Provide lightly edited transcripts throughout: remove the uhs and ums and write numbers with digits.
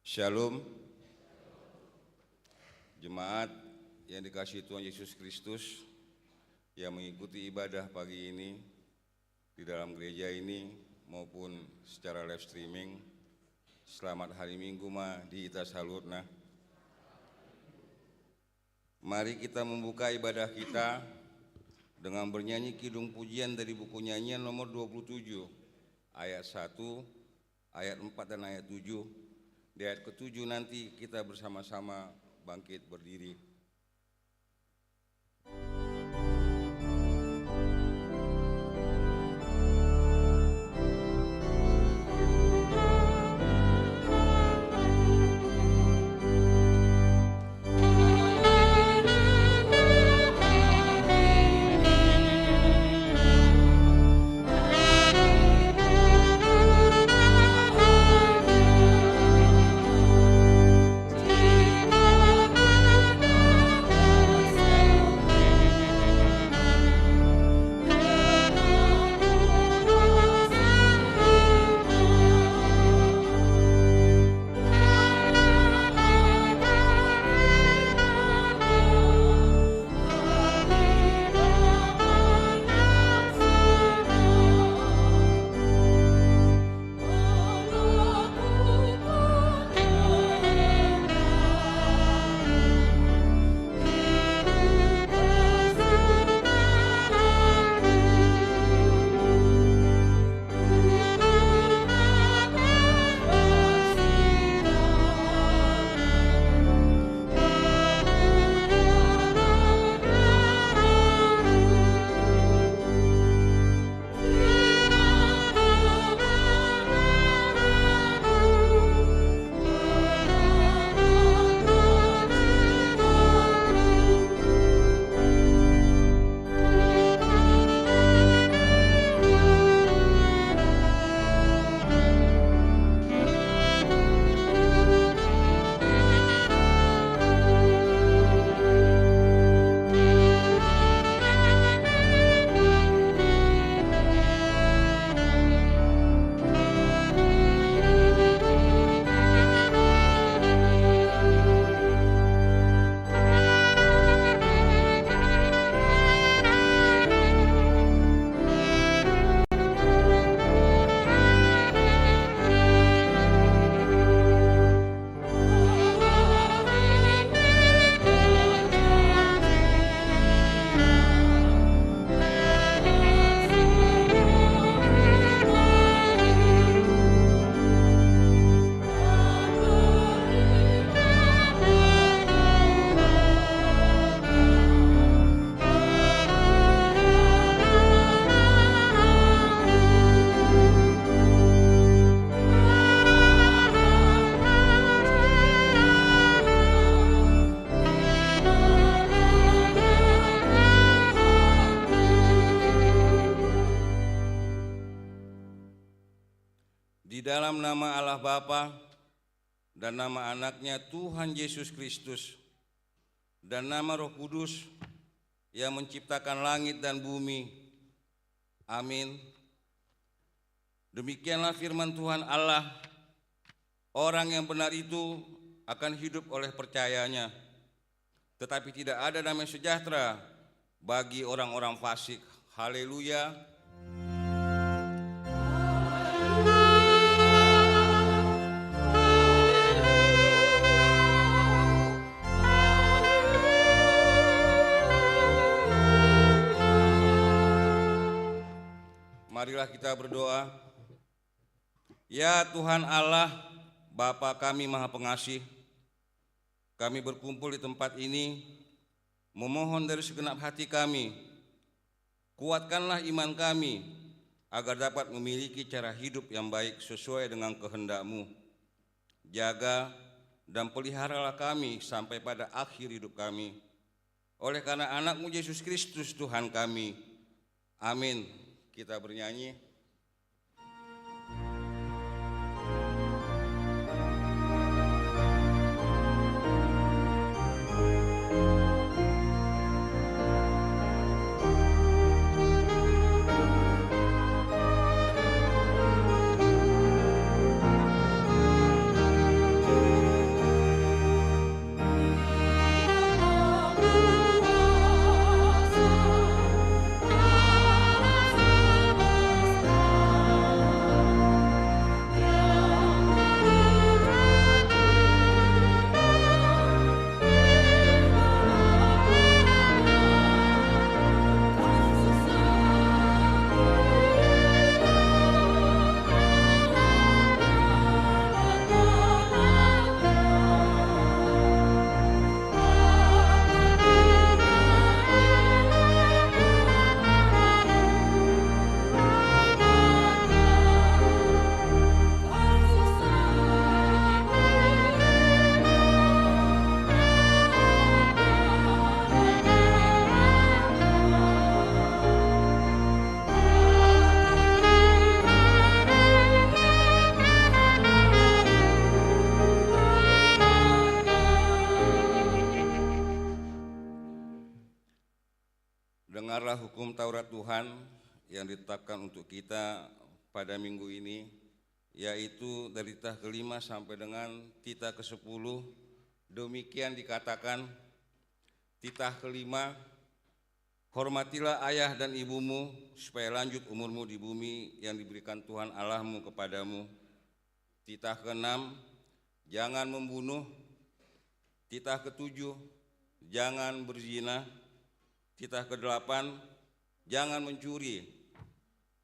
Shalom, jemaat yang dikasihi Tuhan Yesus Kristus yang mengikuti ibadah pagi ini di dalam gereja ini maupun secara live streaming. Selamat hari Minggu di ita salurna. Mari kita membuka ibadah kita dengan bernyanyi kidung pujian dari buku nyanyian nomor 27 ayat 1, ayat 4 dan ayat 7. Di ayat ke-7 nanti kita bersama-sama bangkit berdiri. Di dalam nama Allah Bapa dan nama anaknya Tuhan Yesus Kristus dan nama Roh Kudus yang menciptakan langit dan bumi. Amin. Demikianlah firman Tuhan Allah, orang yang benar itu akan hidup oleh percayanya, tetapi tidak ada damai sejahtera bagi orang-orang fasik. Haleluya. Marilah kita berdoa. Ya Tuhan Allah, Bapa kami Maha Pengasih, kami berkumpul di tempat ini, memohon dari segenap hati kami, kuatkanlah iman kami, agar dapat memiliki cara hidup yang baik sesuai dengan kehendak-Mu. Jaga dan peliharalah kami sampai pada akhir hidup kami. Oleh karena anak-Mu Yesus Kristus Tuhan kami. Amin. Kita bernyanyi. Dengarlah hukum Taurat Tuhan yang ditetapkan untuk kita pada minggu ini, yaitu dari titah ke-5 sampai dengan titah ke-10. Demikian dikatakan, titah ke-5, hormatilah ayah dan ibumu supaya lanjut umurmu di bumi yang diberikan Tuhan Allahmu kepadamu. Titah ke-6, jangan membunuh. Titah ke-7, jangan berzina. Titah ke-8, jangan mencuri.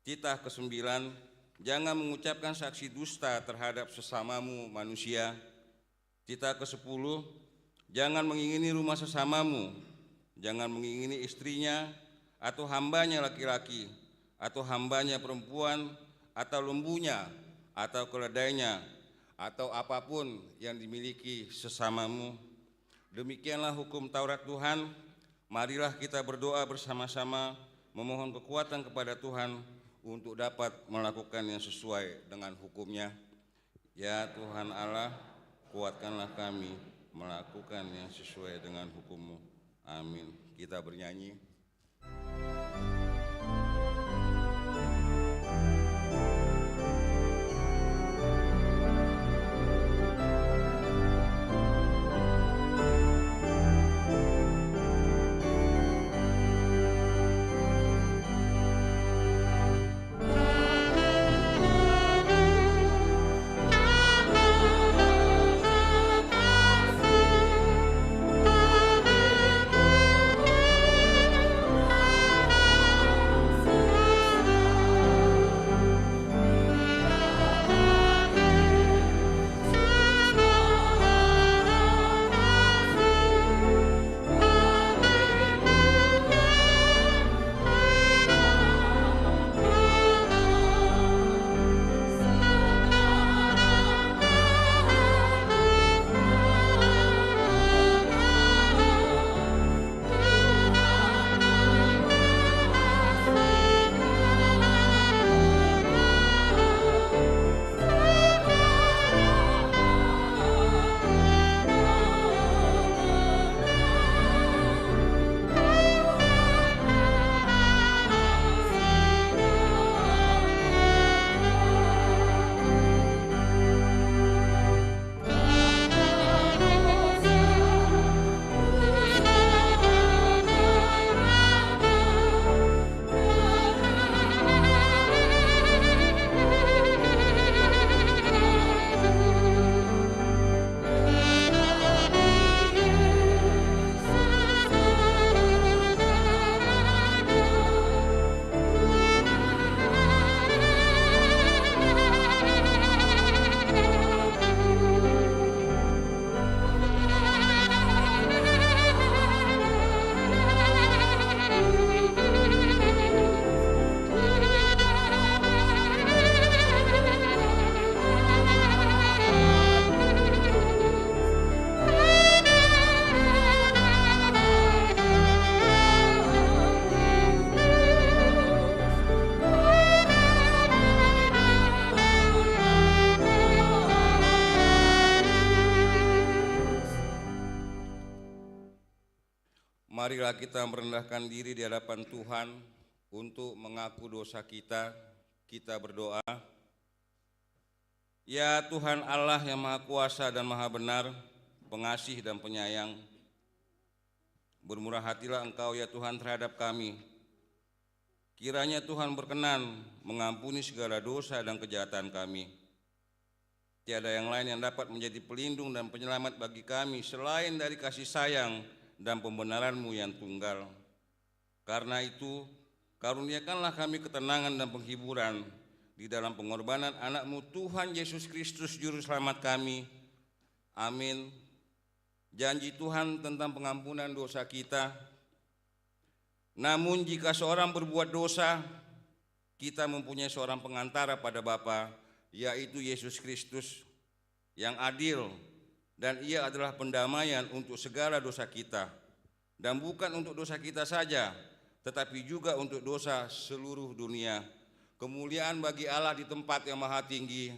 Titah ke-9, jangan mengucapkan saksi dusta terhadap sesamamu manusia. Titah ke-10, jangan mengingini rumah sesamamu, jangan mengingini istrinya atau hambanya laki-laki, atau hambanya perempuan, atau lembunya, atau keledainya, atau apapun yang dimiliki sesamamu. Demikianlah hukum Taurat Tuhan. Marilah kita berdoa bersama-sama, memohon kekuatan kepada Tuhan untuk dapat melakukan yang sesuai dengan hukumnya. Ya Tuhan Allah, kuatkanlah kami melakukan yang sesuai dengan hukum-Mu. Amin. Kita bernyanyi. Marilah kita merendahkan diri di hadapan Tuhan untuk mengaku dosa kita. Kita berdoa. Ya Tuhan Allah yang Maha Kuasa dan Maha Benar, pengasih dan penyayang, bermurah hatilah Engkau ya Tuhan terhadap kami. Kiranya Tuhan berkenan mengampuni segala dosa dan kejahatan kami. Tiada yang lain yang dapat menjadi pelindung dan penyelamat bagi kami selain dari kasih sayang dan pembenaran-Mu yang tunggal. Karena itu, karuniakanlah kami ketenangan dan penghiburan di dalam pengorbanan anak-Mu Tuhan Yesus Kristus Juru Selamat kami. Amin. Janji Tuhan tentang pengampunan dosa kita. Namun jika seorang berbuat dosa, kita mempunyai seorang pengantara pada Bapa, yaitu Yesus Kristus, yang adil, dan Ia adalah pendamaian untuk segala dosa kita, dan bukan untuk dosa kita saja, tetapi juga untuk dosa seluruh dunia. Kemuliaan bagi Allah di tempat yang maha tinggi.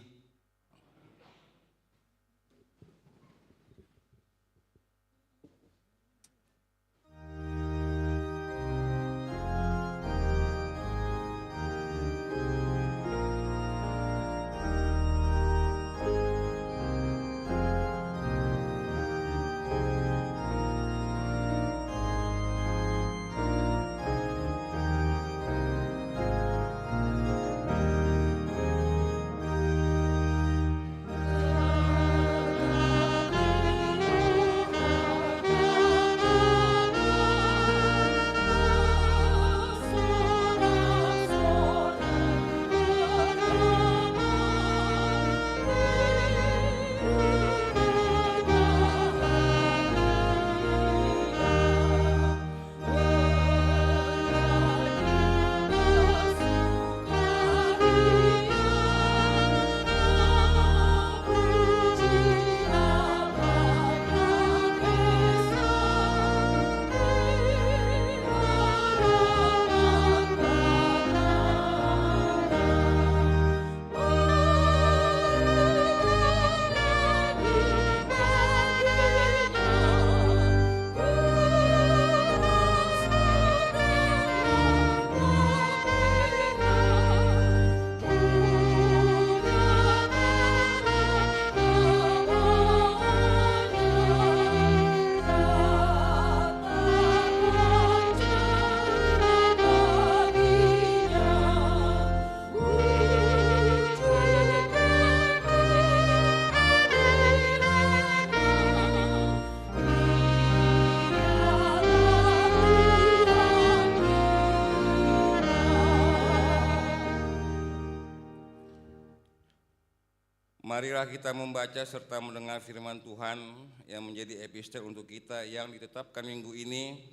Marilah kita membaca serta mendengar firman Tuhan yang menjadi epistel untuk kita yang ditetapkan minggu ini,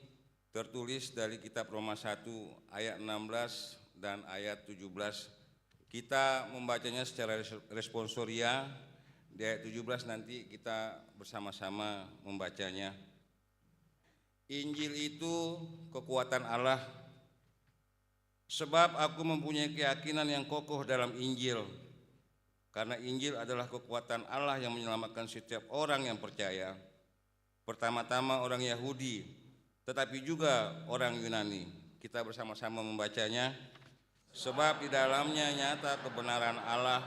tertulis dari kitab Roma 1 ayat 16 dan ayat 17. Kita membacanya secara responsoria. Di ayat 17 nanti kita bersama-sama membacanya. Injil itu kekuatan Allah, sebab aku mempunyai keyakinan yang kokoh dalam Injil. Karena Injil adalah kekuatan Allah yang menyelamatkan setiap orang yang percaya. Pertama-tama orang Yahudi, tetapi juga orang Yunani. Kita bersama-sama membacanya. Sebab di dalamnya nyata kebenaran Allah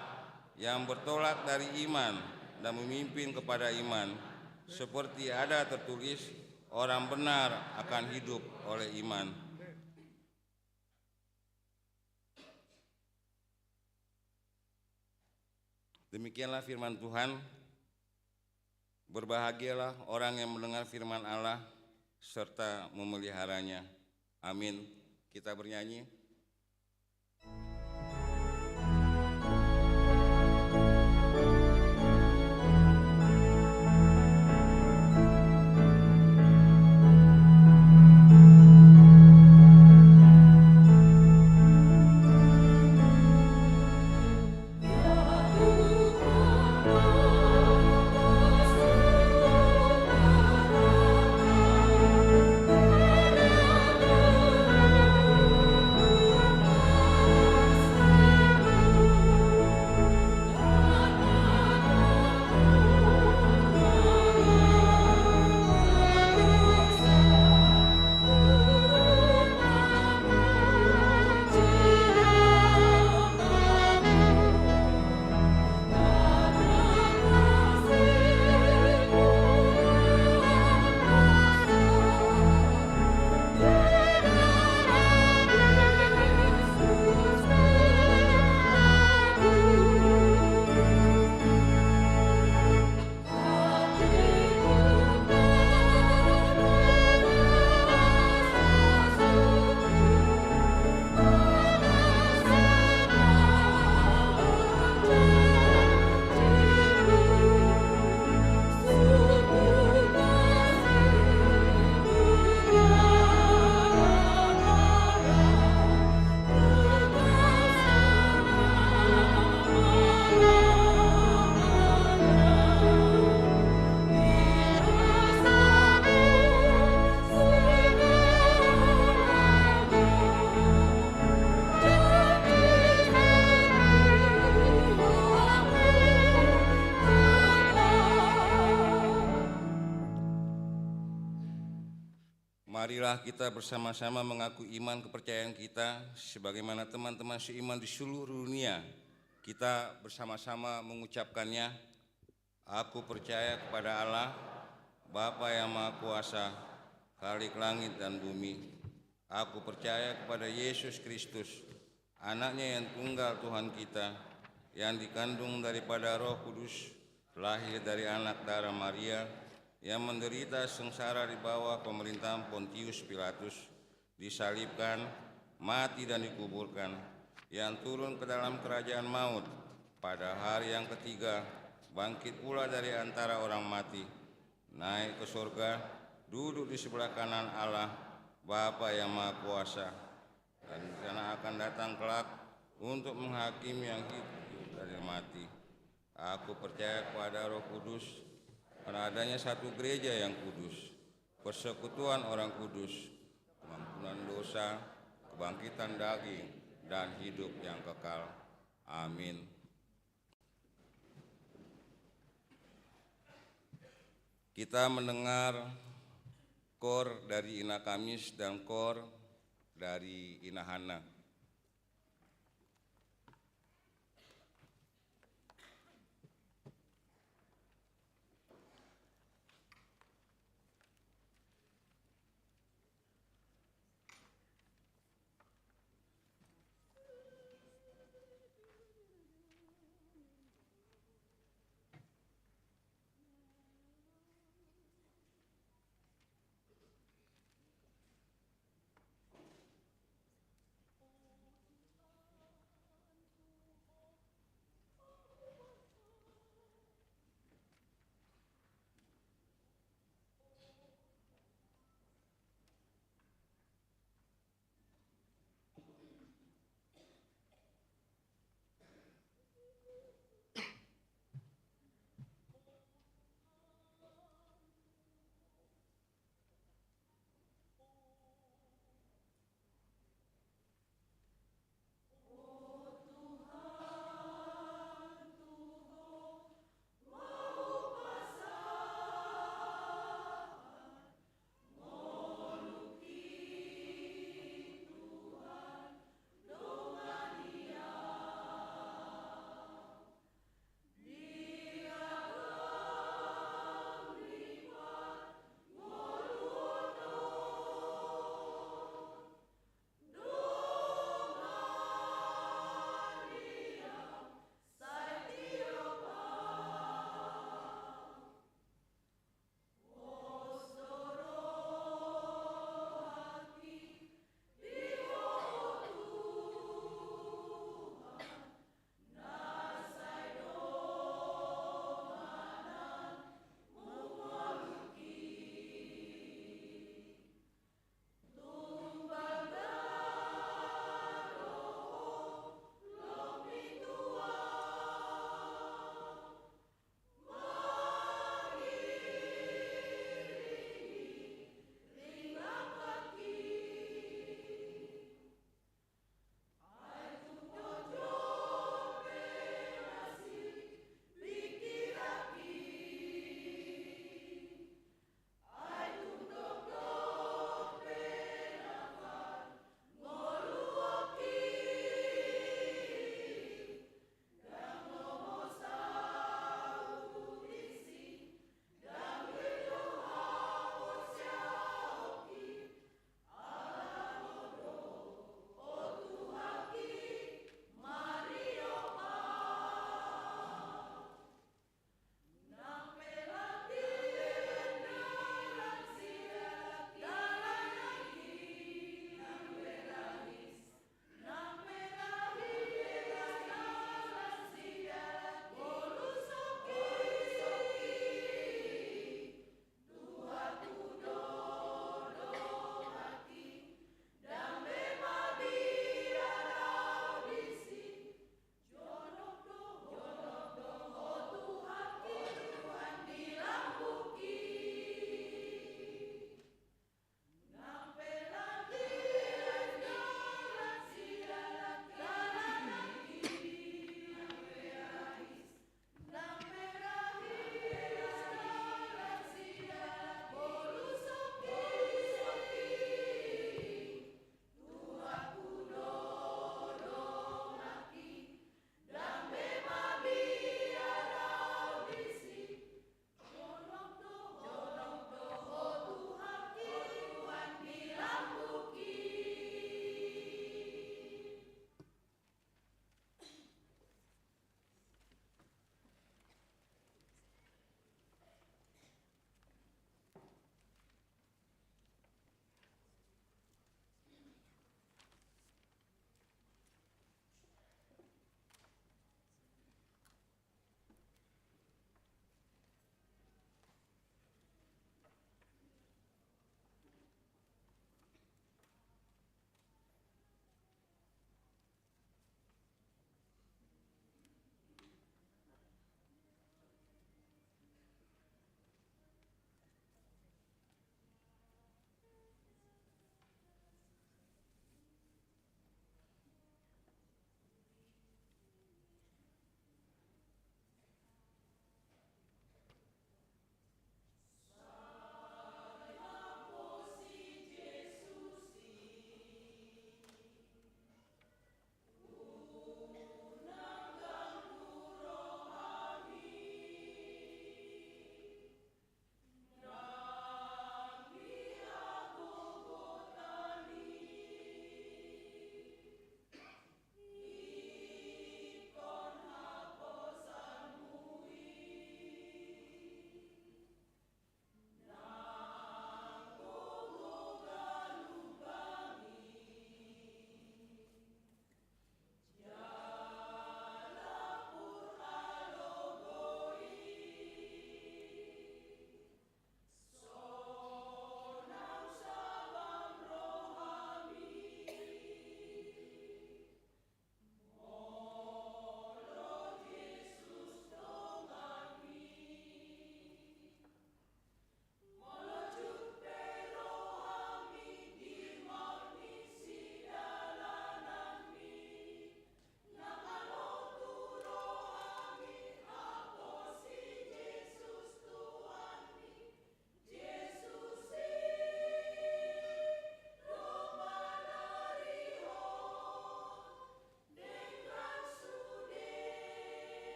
yang bertolak dari iman dan memimpin kepada iman. Seperti ada tertulis, orang benar akan hidup oleh iman. Demikianlah firman Tuhan. Berbahagialah orang yang mendengar firman Allah serta memeliharanya. Amin. Kita bernyanyi. Marilah kita bersama-sama mengaku iman kepercayaan kita sebagaimana teman-teman seiman di seluruh dunia. Kita bersama-sama mengucapkannya. Aku percaya kepada Allah, Bapa yang Maha Kuasa, Khalik langit dan bumi. Aku percaya kepada Yesus Kristus, Anaknya yang tunggal Tuhan kita, yang dikandung daripada Roh Kudus, lahir dari anak darah Maria, yang menderita sengsara di bawah pemerintahan Pontius Pilatus, disalibkan, mati dan dikuburkan, yang turun ke dalam kerajaan maut, pada hari yang ketiga bangkit pula dari antara orang mati, naik ke surga, duduk di sebelah kanan Allah, Bapa yang Maha Kuasa, dan di sana akan datang kelak untuk menghakimi yang hidup dari mati. Aku percaya kepada Roh Kudus, karena adanya satu gereja yang kudus, persekutuan orang kudus, pengampunan dosa, kebangkitan daging, dan hidup yang kekal. Amin. Kita mendengar kor dari Ina Kamis dan kor dari Ina Hana.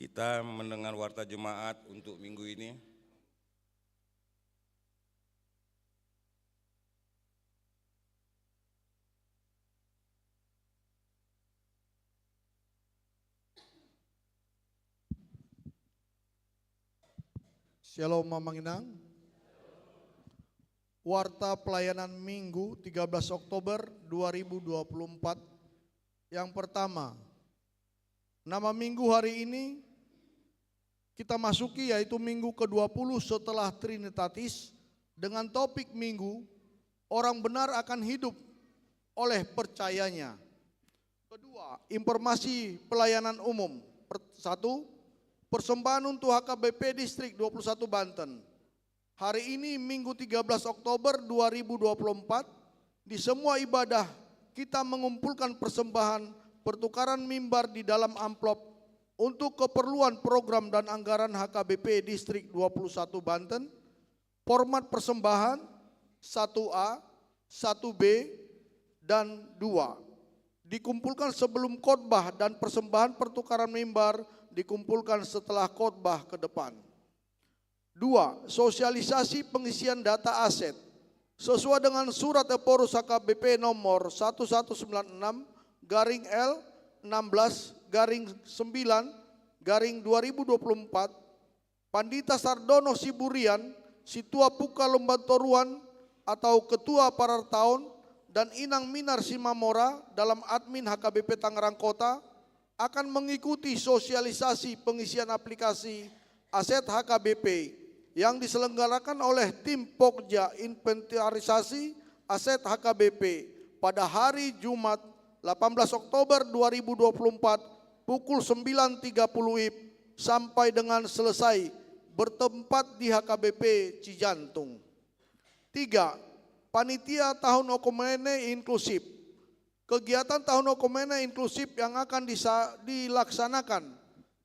Kita mendengar warta jemaat untuk minggu ini. Shalom Mamanginang. Warta pelayanan Minggu 13 Oktober 2024. Yang pertama, nama minggu hari ini kita masuki yaitu minggu ke-20 setelah Trinitatis dengan topik minggu, orang benar akan hidup oleh percayanya. Kedua, informasi pelayanan umum. Satu, persembahan untuk HKBP Distrik 21 Banten. Hari ini Minggu 13 Oktober 2024, di semua ibadah kita mengumpulkan persembahan pertukaran mimbar di dalam amplop untuk keperluan program dan anggaran HKBP Distrik 21 Banten. Format persembahan 1A, 1B, dan 2. Dikumpulkan sebelum khotbah dan persembahan pertukaran mimbar dikumpulkan setelah khotbah ke depan. 2. Sosialisasi pengisian data aset sesuai dengan surat Eporus HKBP nomor 1166/16/9/2024, Pandita Sardono Siburian, Situa Puka Lombantoruan atau Ketua Parartaun, dan Inang Minar Simamora dalam admin HKBP Tangerang Kota akan mengikuti sosialisasi pengisian aplikasi aset HKBP yang diselenggarakan oleh tim Pokja Inventarisasi Aset HKBP pada hari Jumat 18 Oktober 2024 pukul 9.30 WIB sampai dengan selesai, bertempat di HKBP Cijantung. 3. Panitia Tahun Okumene Inklusif. Kegiatan Tahun Okumene Inklusif yang akan dilaksanakan.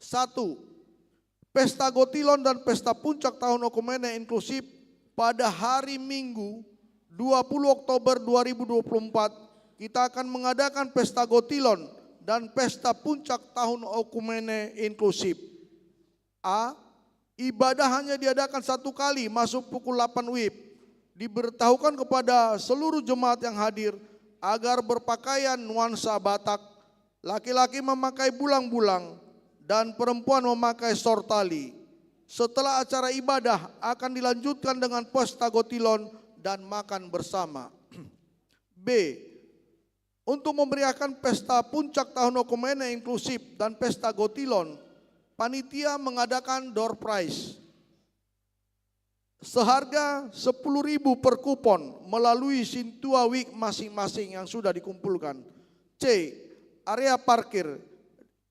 1. Pesta Gotilon dan Pesta Puncak Tahun Okumene Inklusif pada hari Minggu 20 Oktober 2024. Kita akan mengadakan Pesta Gotilon dan Pesta Puncak Tahun Okumene Inklusif. A. Ibadah hanya diadakan satu kali masuk pukul 8 WIB. Diberitahukan kepada seluruh jemaat yang hadir agar berpakaian nuansa Batak, laki-laki memakai bulang-bulang dan perempuan memakai sortali. Setelah acara ibadah akan dilanjutkan dengan pesta gotilon dan makan bersama. B. Untuk memeriahkan pesta puncak tahun Okumene Inklusif dan pesta gotilon, panitia mengadakan door prize seharga 10.000 per kupon melalui Sintua Week masing-masing yang sudah dikumpulkan. C. Area parkir.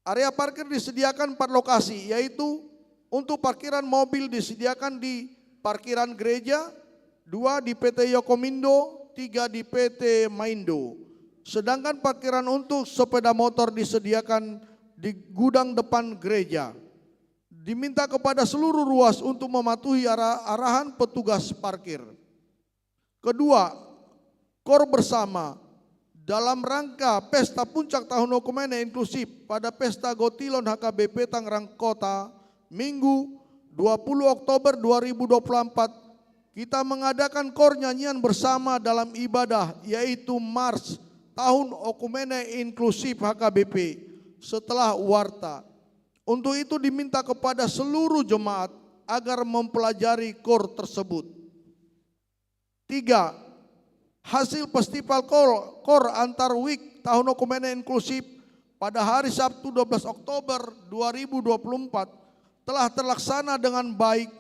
Area parkir disediakan 4 lokasi, yaitu untuk parkiran mobil disediakan di parkiran gereja, 2 di PT Yokomindo, 3 di PT Maindo. Sedangkan parkiran untuk sepeda motor disediakan di gudang depan gereja. Diminta kepada seluruh ruas untuk mematuhi arahan petugas parkir. Kedua, KOR bersama dalam rangka Pesta Puncak Tahun Okumene Inklusif pada Pesta Gotilon HKBP Tangerang Kota Minggu 20 Oktober 2024, kita mengadakan KOR nyanyian bersama dalam ibadah, yaitu Mars Tahun Okumene Inklusif HKBP setelah warta. Untuk itu diminta kepada seluruh jemaat agar mempelajari KOR tersebut. 3. Hasil festival KOR antar week Tahun Okumene Inklusif pada hari Sabtu 12 Oktober 2024 telah terlaksana dengan baik.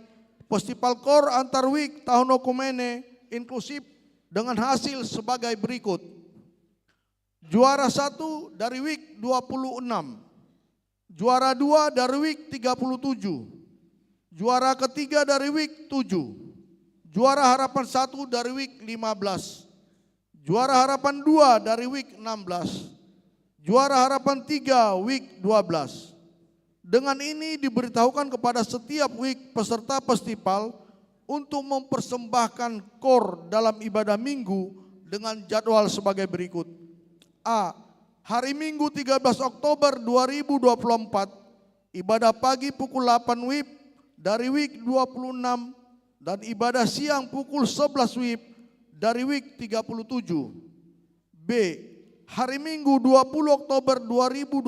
Festival KOR antar week Tahun Okumene Inklusif dengan hasil sebagai berikut. Juara 1 dari week 26. Juara 2 dari week 37. Juara ketiga dari week 7. Juara harapan 1 dari week 15. Juara harapan 2 dari week 16. Juara harapan 3 week 12. Dengan ini diberitahukan kepada setiap week peserta festival untuk mempersembahkan KOR dalam ibadah minggu dengan jadwal sebagai berikut. A. Hari Minggu 13 Oktober 2024, ibadah pagi pukul 8 WIB dari WIB 26, dan ibadah siang pukul 11 WIB dari WIB 37. B. Hari Minggu 20 Oktober 2024,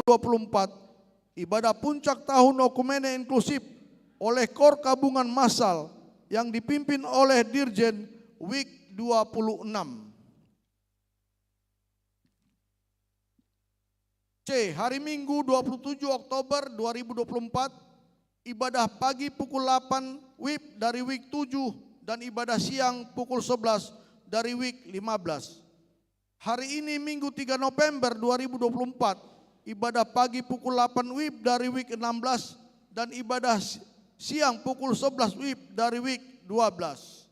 ibadah puncak tahun Okumene Inklusif oleh Kor Gabungan Massal yang dipimpin oleh Dirjen WIB 26. C. Hari Minggu 27 Oktober 2024, ibadah pagi pukul 8 WIB dari WIB 7 dan ibadah siang pukul 11 dari WIB 15. Hari ini Minggu 3 November 2024, ibadah pagi pukul 8 WIB dari WIB 16 dan ibadah siang pukul 11 WIB dari WIB 12.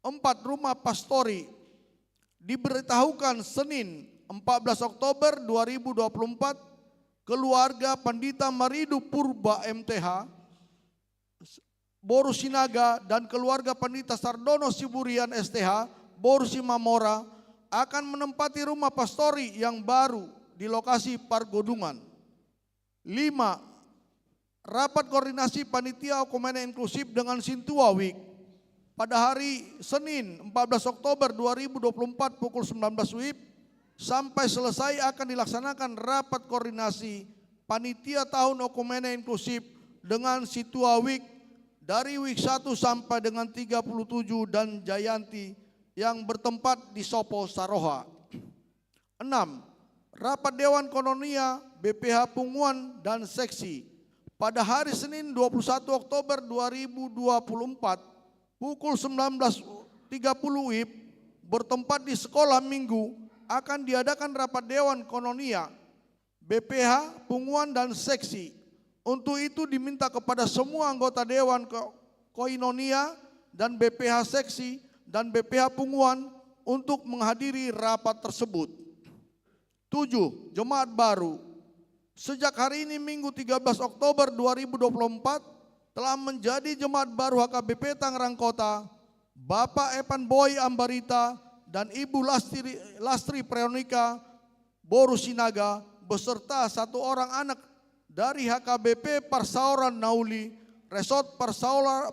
4. Rumah Pastori diberitahukan Senin 14 Oktober 2024, keluarga Pandita Maridu Purba MTH, Boru Sinaga, dan keluarga Pandita Sardono Siburian STH, Boru Simamora, akan menempati rumah pastori yang baru di lokasi Pargodungan. 5. Rapat koordinasi panitia Okumene Inklusif dengan Sintua WIB pada hari Senin 14 Oktober 2024 pukul 19 WIB sampai selesai akan dilaksanakan rapat koordinasi panitia tahun Okumene Inklusif dengan Situa WIB dari WIB 1 sampai dengan 37 dan Jayanti yang bertempat di Sopo Saroha. 6. Rapat Dewan Kononia BPH Punguan dan Seksi pada hari Senin 21 Oktober 2024 pukul 19.30 WIB bertempat di Sekolah Minggu akan diadakan rapat Dewan Kononia BPH Punguan dan Seksi. Untuk itu diminta kepada semua anggota Dewan Koinonia dan BPH Seksi dan BPH Punguan untuk menghadiri rapat tersebut. 7. Jemaat baru. Sejak hari ini Minggu 13 Oktober 2024 telah menjadi jemaat baru HKBP Tangerang Kota Bapak Epan Boy Ambarita dan Ibu Lastri Preonika Boru Sinaga beserta 1 orang anak dari HKBP Parsauran Nauli, Resort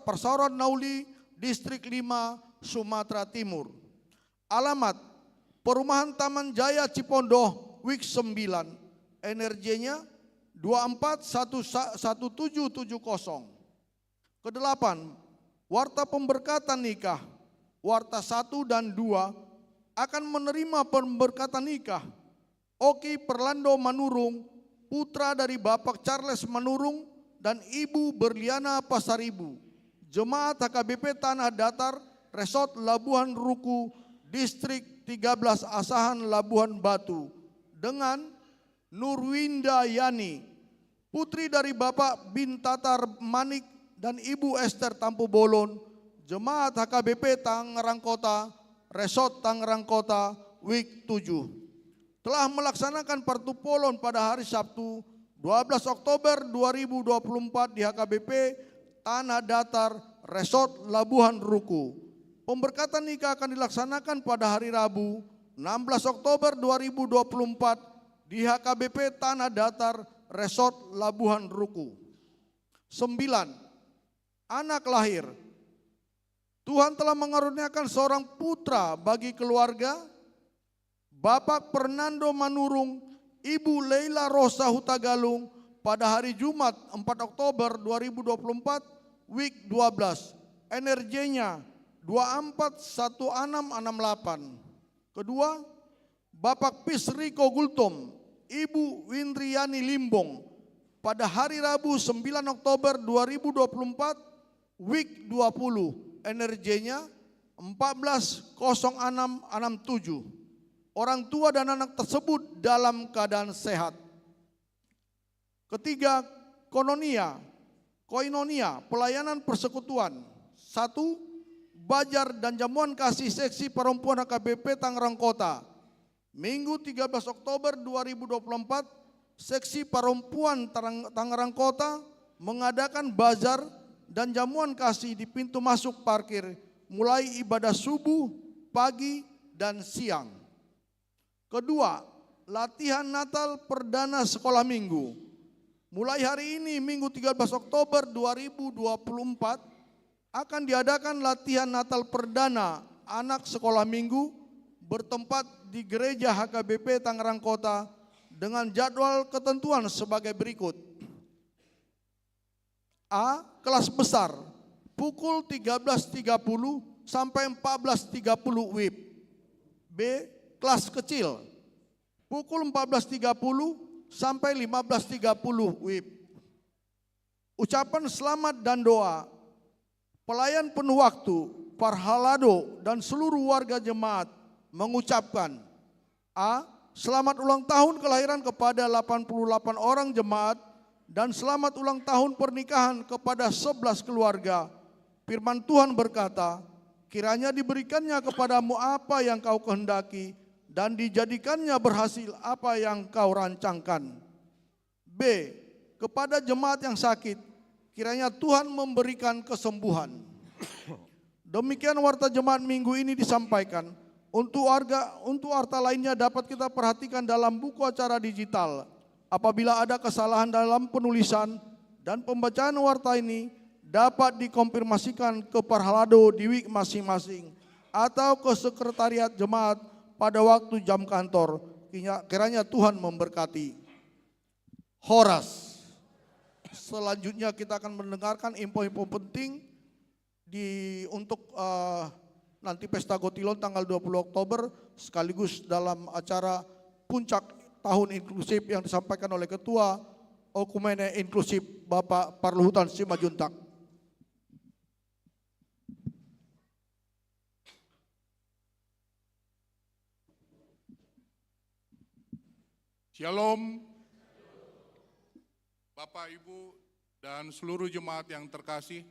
Parsauran Nauli, Distrik 5, Sumatera Timur. Alamat Perumahan Taman Jaya Cipondoh, WIB 9, energinya 241770. Kedelapan, warta pemberkatan nikah, warta 1 dan 2 akan menerima pemberkatan nikah Oki Perlando Manurung, putra dari Bapak Charles Manurung dan Ibu Berliana Pasaribu, jemaat HKBP Tanah Datar, Resort Labuhan Ruku, Distrik 13 Asahan Labuhan Batu, dengan Nurwinda Yani, putri dari Bapak Bintatar Manik dan Ibu Esther Tampu Bolon, jemaat HKBP Tangerang Kota, Resort Tangerang Kota, WIB 7. Telah melaksanakan partupolon pada hari Sabtu 12 Oktober 2024 di HKBP Tanah Datar, Resort Labuhan Ruku. Pemberkatan nikah akan dilaksanakan pada hari Rabu 16 Oktober 2024 di HKBP Tanah Datar, Resort Labuhan Ruku. 9. Anak lahir. Tuhan telah mengaruniakan seorang putra bagi keluarga Bapak Fernando Manurung, Ibu Leila Rosa Hutagalung pada hari Jumat 4 Oktober 2024, WIB 12, energinya 241668. Kedua, Bapak Pisriko Gultom, Ibu Windriani Limbong pada hari Rabu 9 Oktober 2024, WIB 20, energinya 140667. Orang tua dan anak tersebut dalam keadaan sehat. Ketiga, koinonia, pelayanan persekutuan. 1. Bajar dan jamuan kasih seksi perempuan HKBP Tangerang Kota. Minggu 13 Oktober 2024, seksi perempuan Tangerang Kota mengadakan bazar dan jamuan kasih di pintu masuk parkir mulai ibadah subuh, pagi, dan siang. Kedua, latihan Natal perdana sekolah minggu. Mulai hari ini Minggu 13 Oktober 2024 akan diadakan latihan Natal perdana anak sekolah minggu bertempat di Gereja HKBP Tangerang Kota dengan jadwal ketentuan sebagai berikut. A. Kelas besar pukul 13.30 sampai 14.30 WIB. B. Kelas kecil pukul 14.30 sampai 15.30 WIB. Ucapan selamat dan doa. Pelayan penuh waktu, Parhalado dan seluruh warga jemaat mengucapkan A. Selamat ulang tahun kelahiran kepada 88 orang jemaat dan selamat ulang tahun pernikahan kepada 11 keluarga. Firman Tuhan berkata, kiranya diberikannya kepadamu apa yang kau kehendaki dan dijadikannya berhasil apa yang kau rancangkan. B. Kepada jemaat yang sakit, kiranya Tuhan memberikan kesembuhan. Demikian warta jemaat minggu ini disampaikan. Untuk warta lainnya dapat kita perhatikan dalam buku acara digital. Apabila ada kesalahan dalam penulisan dan pembacaan warta ini, dapat dikonfirmasikan ke Parhalado di week masing-masing atau ke sekretariat jemaat pada waktu jam kantor. Kiranya Tuhan memberkati. Horas. Selanjutnya kita akan mendengarkan info-info penting untuk nanti Pesta Gotilon tanggal 20 Oktober sekaligus dalam acara puncak tahun inklusif yang disampaikan oleh Ketua Okumene Inklusif Bapak Parluhutan Simajuntak. Shalom, Bapak, Ibu, dan seluruh jemaat yang terkasih.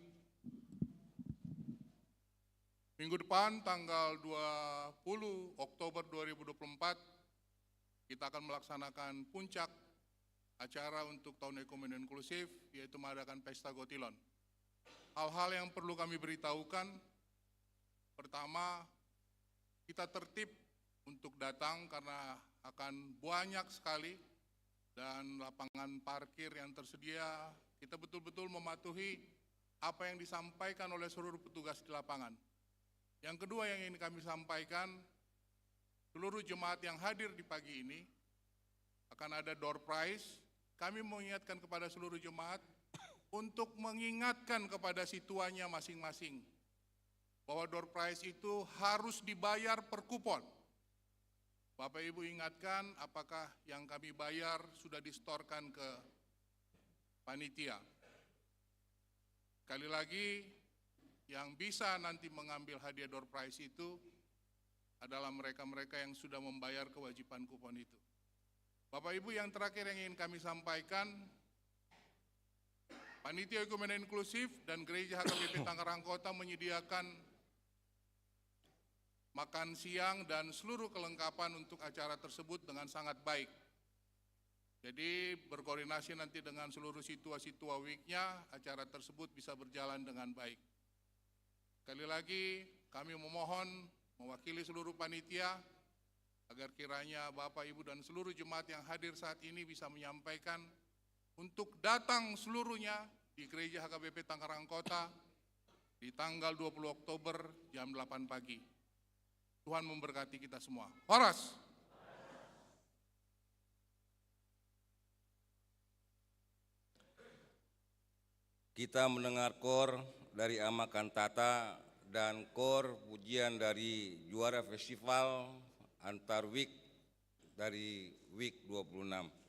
Minggu depan tanggal 20 Oktober 2024 kita akan melaksanakan puncak acara untuk tahun ekumen inklusif, yaitu mengadakan Pesta Gotilon. Hal-hal yang perlu kami beritahukan, pertama, kita tertib untuk datang karena akan banyak sekali dan lapangan parkir yang tersedia, kita betul-betul mematuhi apa yang disampaikan oleh seluruh petugas di lapangan. Yang kedua yang ingin kami sampaikan, seluruh jemaat yang hadir di pagi ini akan ada door prize. Kami mengingatkan kepada seluruh jemaat untuk mengingatkan kepada si tuannya masing-masing bahwa door prize itu harus dibayar per kupon. Bapak Ibu ingatkan apakah yang kami bayar sudah distorkan ke panitia. Sekali lagi, yang bisa nanti mengambil hadiah door prize itu adalah mereka-mereka yang sudah membayar kewajiban kupon itu. Bapak Ibu, yang terakhir yang ingin kami sampaikan, Panitia Ekumen Inklusif dan Gereja HKBP Tangerang Kota menyediakan makan siang dan seluruh kelengkapan untuk acara tersebut dengan sangat baik. Jadi berkoordinasi nanti dengan seluruh situa-situa week-nya, acara tersebut bisa berjalan dengan baik. Sekali lagi kami memohon mewakili seluruh panitia agar kiranya Bapak, Ibu, dan seluruh jemaat yang hadir saat ini bisa menyampaikan untuk datang seluruhnya di Gereja HKBP Tangerang Kota di tanggal 20 Oktober jam 8 pagi. Tuhan memberkati kita semua. Horas. Kita mendengar kor dari Ama Kantata dan kor pujian dari juara festival antar week dari week 26.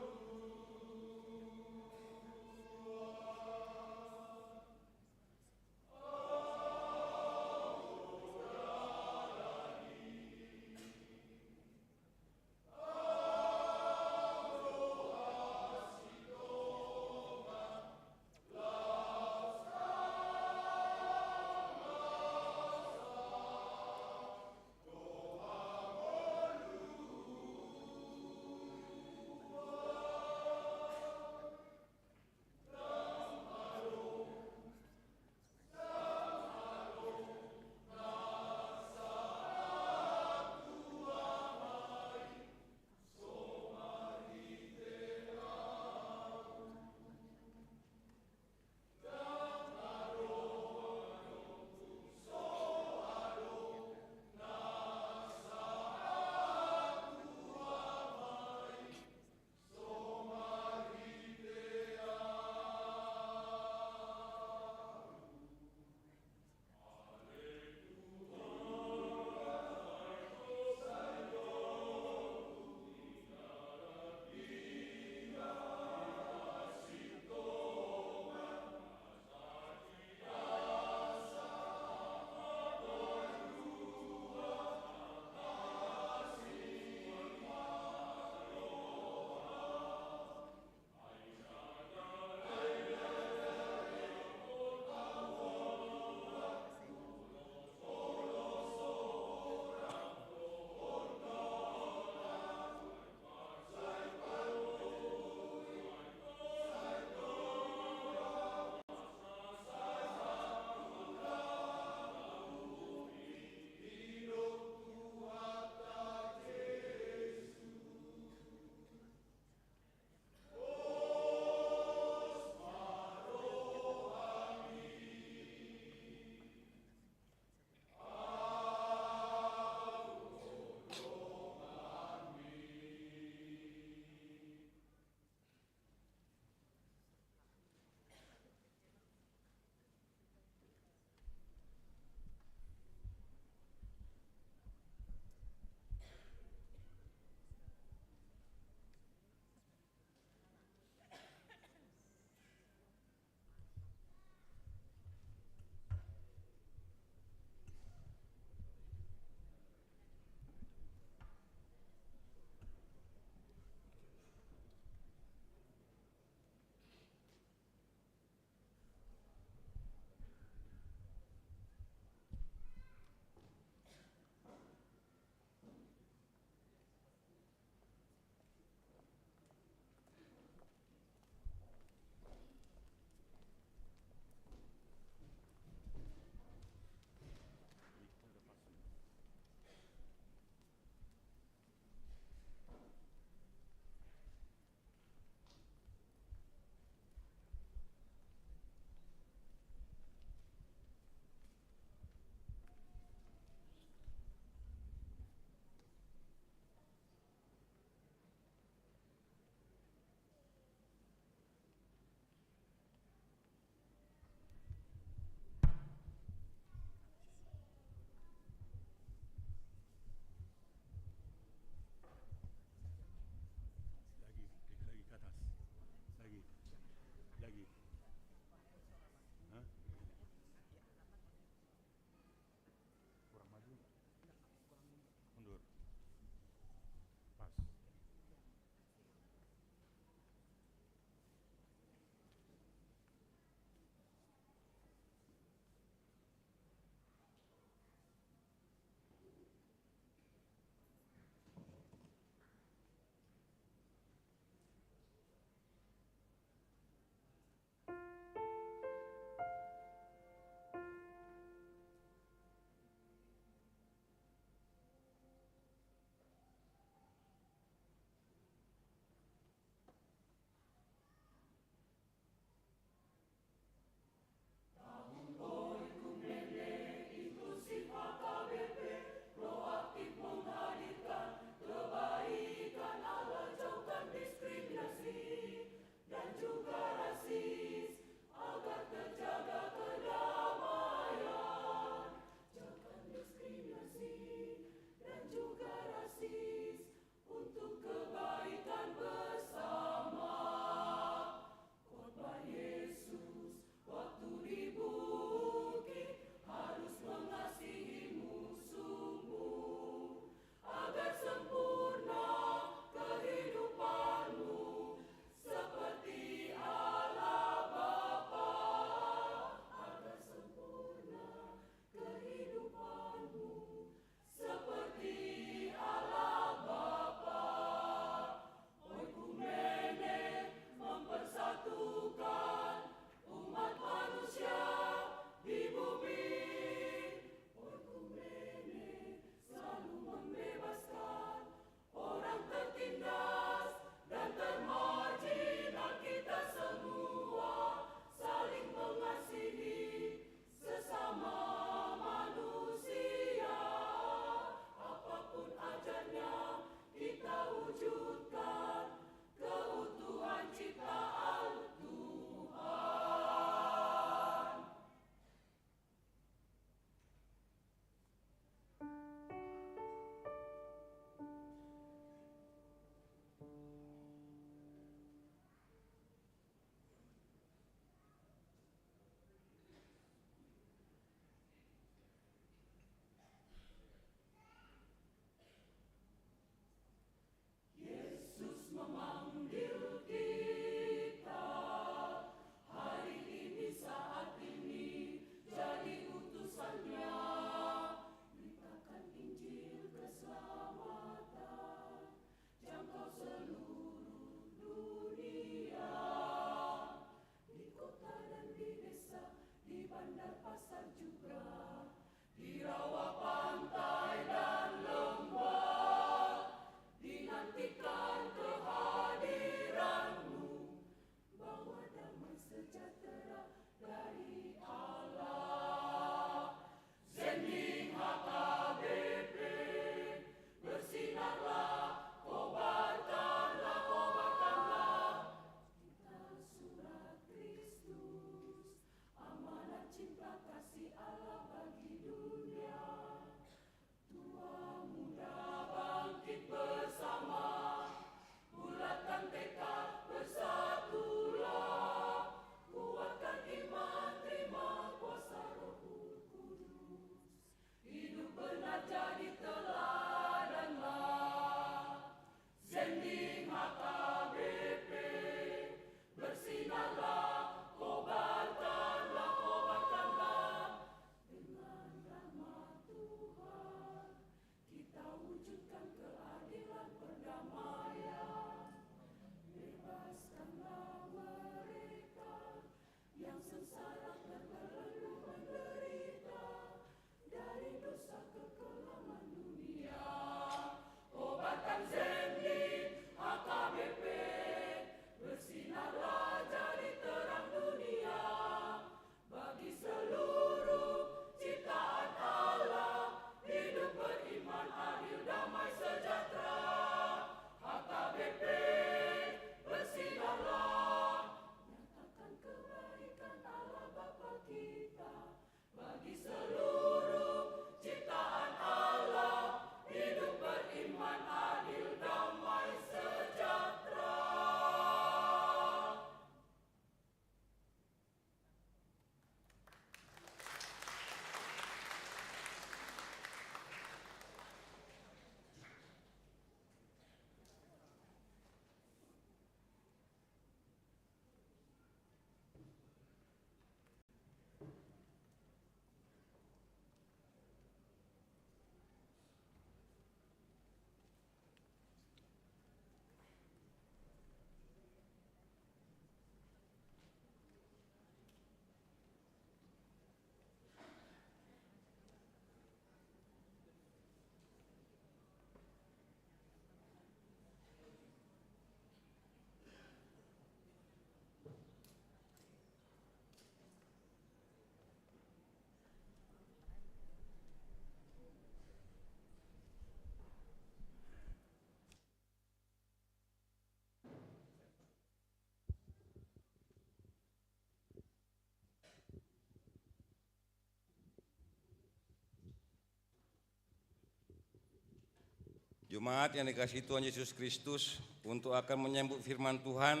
Jemaat yang dikasihi Tuhan Yesus Kristus, untuk akan menyambut firman Tuhan,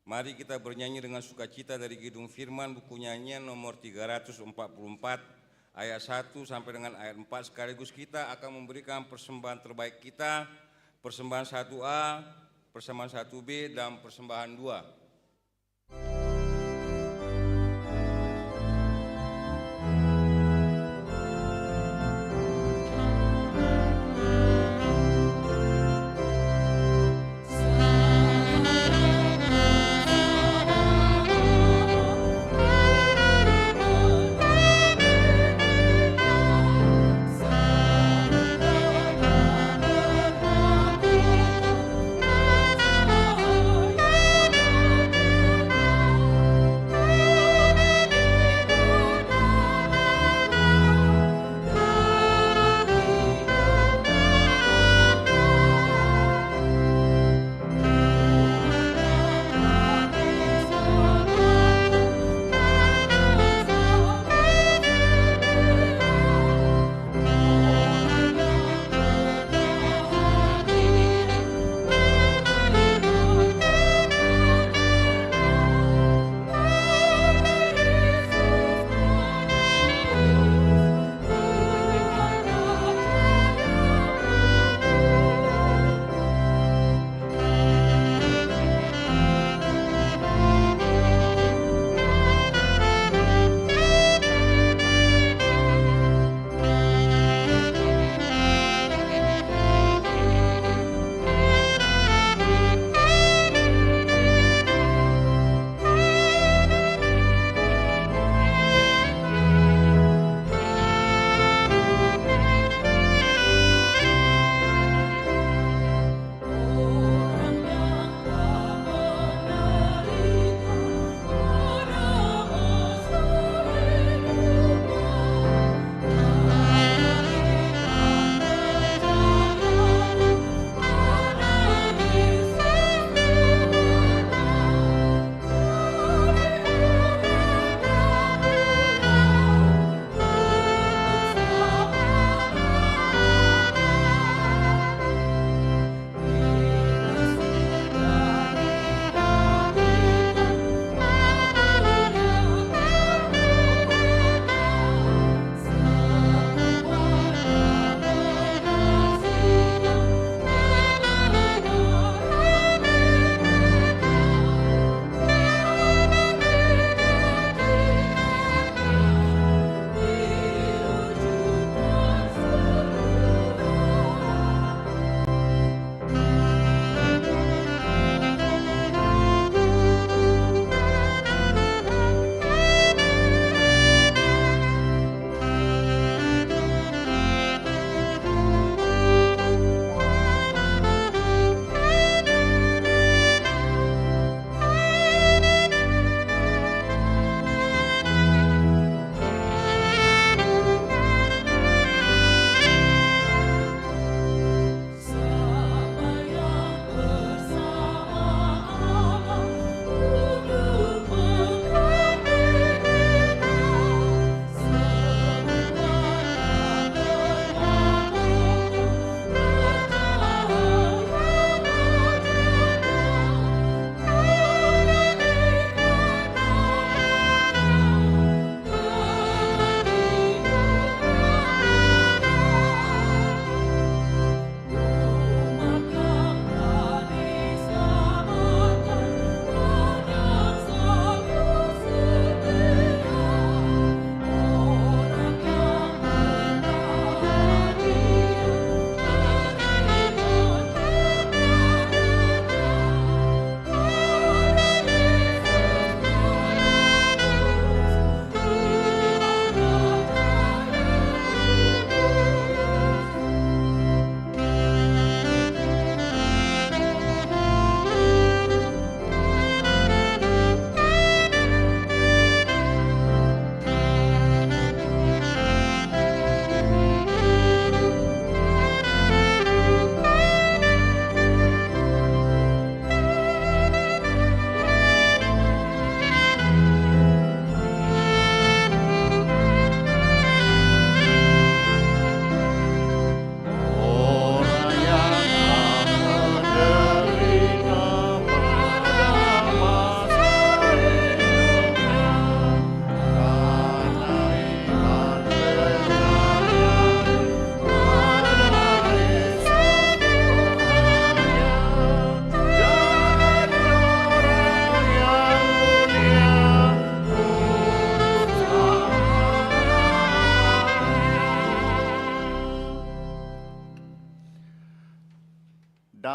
mari kita bernyanyi dengan sukacita dari Kidung Firman buku nyanyian nomor 344 ayat 1 sampai dengan ayat 4, sekaligus kita akan memberikan persembahan terbaik kita, persembahan 1A, persembahan 1B, dan persembahan 2.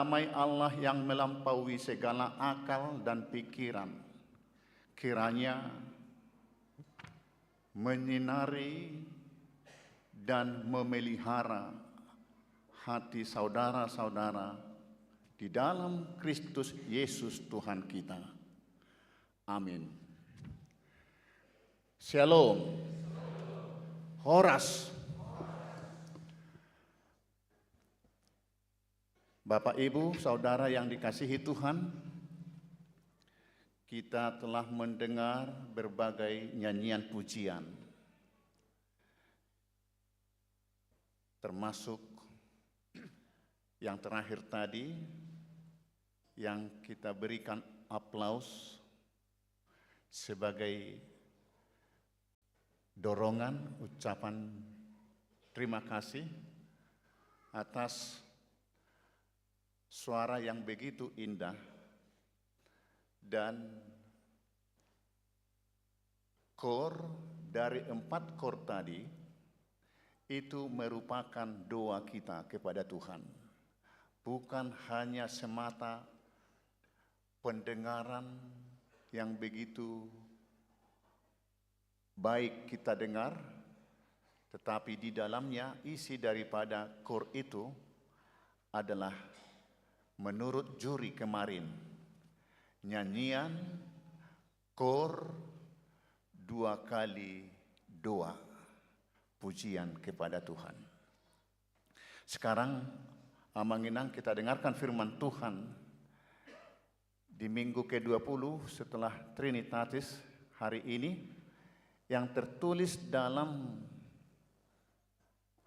damai Allah yang melampaui segala akal dan pikiran, kiranya menyinari dan memelihara hati saudara-saudara di dalam Kristus Yesus Tuhan kita. Amin. Shalom. Horas. Bapak, Ibu, Saudara yang dikasihi Tuhan, kita telah mendengar berbagai nyanyian pujian, termasuk yang terakhir tadi yang kita berikan aplaus sebagai dorongan ucapan terima kasih atas suara yang begitu indah dan kor dari 4 kor tadi itu merupakan doa kita kepada Tuhan. Bukan hanya semata pendengaran yang begitu baik kita dengar, tetapi di dalamnya isi daripada kor itu adalah menurut juri kemarin, nyanyian kor 2 kali doa, pujian kepada Tuhan. Sekarang Amanginang kita dengarkan firman Tuhan di minggu ke-20 setelah Trinitatis hari ini yang tertulis dalam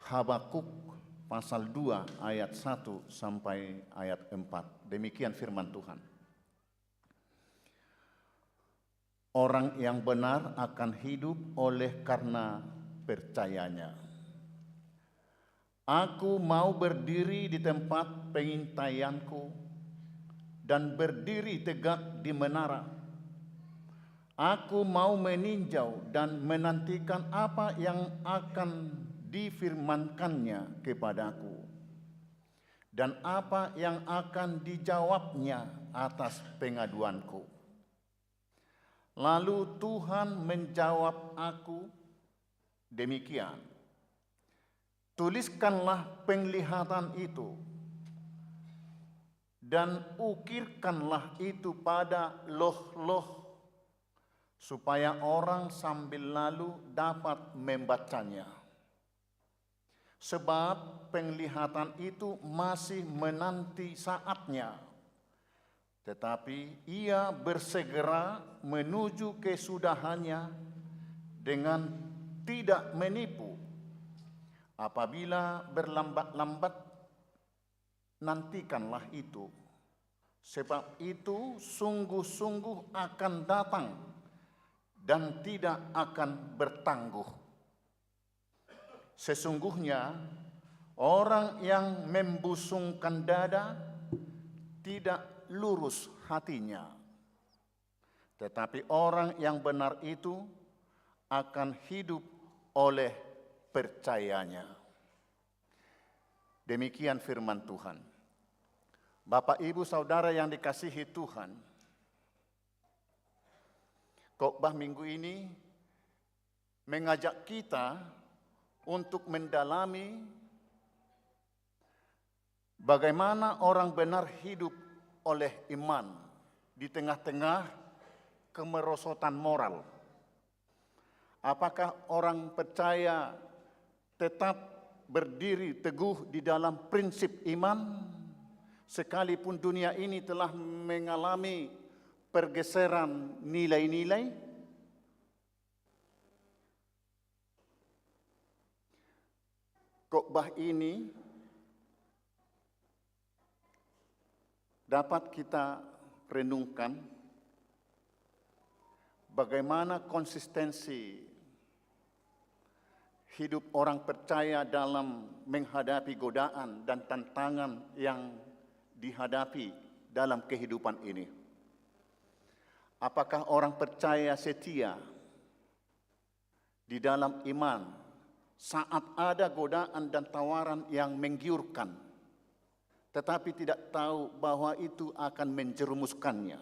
Habakuk pasal 2 ayat 1 sampai ayat 4. Demikian firman Tuhan. Orang yang benar akan hidup oleh karena percayanya. Aku mau berdiri di tempat pengintaianku dan berdiri tegak di menara. Aku mau meninjau dan menantikan apa yang akan difirmankannya kepadaku dan apa yang akan dijawabnya atas pengaduanku. Lalu Tuhan menjawab aku demikian, tuliskanlah penglihatan itu dan ukirkanlah itu pada loh-loh supaya orang sambil lalu dapat membacanya. Sebab penglihatan itu masih menanti saatnya, tetapi ia bersegera menuju kesudahannya dengan tidak menipu. Apabila berlambat-lambat, nantikanlah itu. Sebab itu sungguh-sungguh akan datang dan tidak akan bertangguh. Sesungguhnya orang yang membusungkan dada tidak lurus hatinya, tetapi orang yang benar itu akan hidup oleh percayanya. Demikian firman Tuhan. Bapak, Ibu, Saudara yang dikasihi Tuhan, khotbah minggu ini mengajak kita untuk mendalami bagaimana orang benar hidup oleh iman di tengah-tengah kemerosotan moral. Apakah orang percaya tetap berdiri teguh di dalam prinsip iman sekalipun dunia ini telah mengalami pergeseran nilai-nilai? Khotbah ini dapat kita renungkan bagaimana konsistensi hidup orang percaya dalam menghadapi godaan dan tantangan yang dihadapi dalam kehidupan ini. Apakah orang percaya setia di dalam iman saat ada godaan dan tawaran yang menggiurkan tetapi tidak tahu bahwa itu akan menjerumuskannya?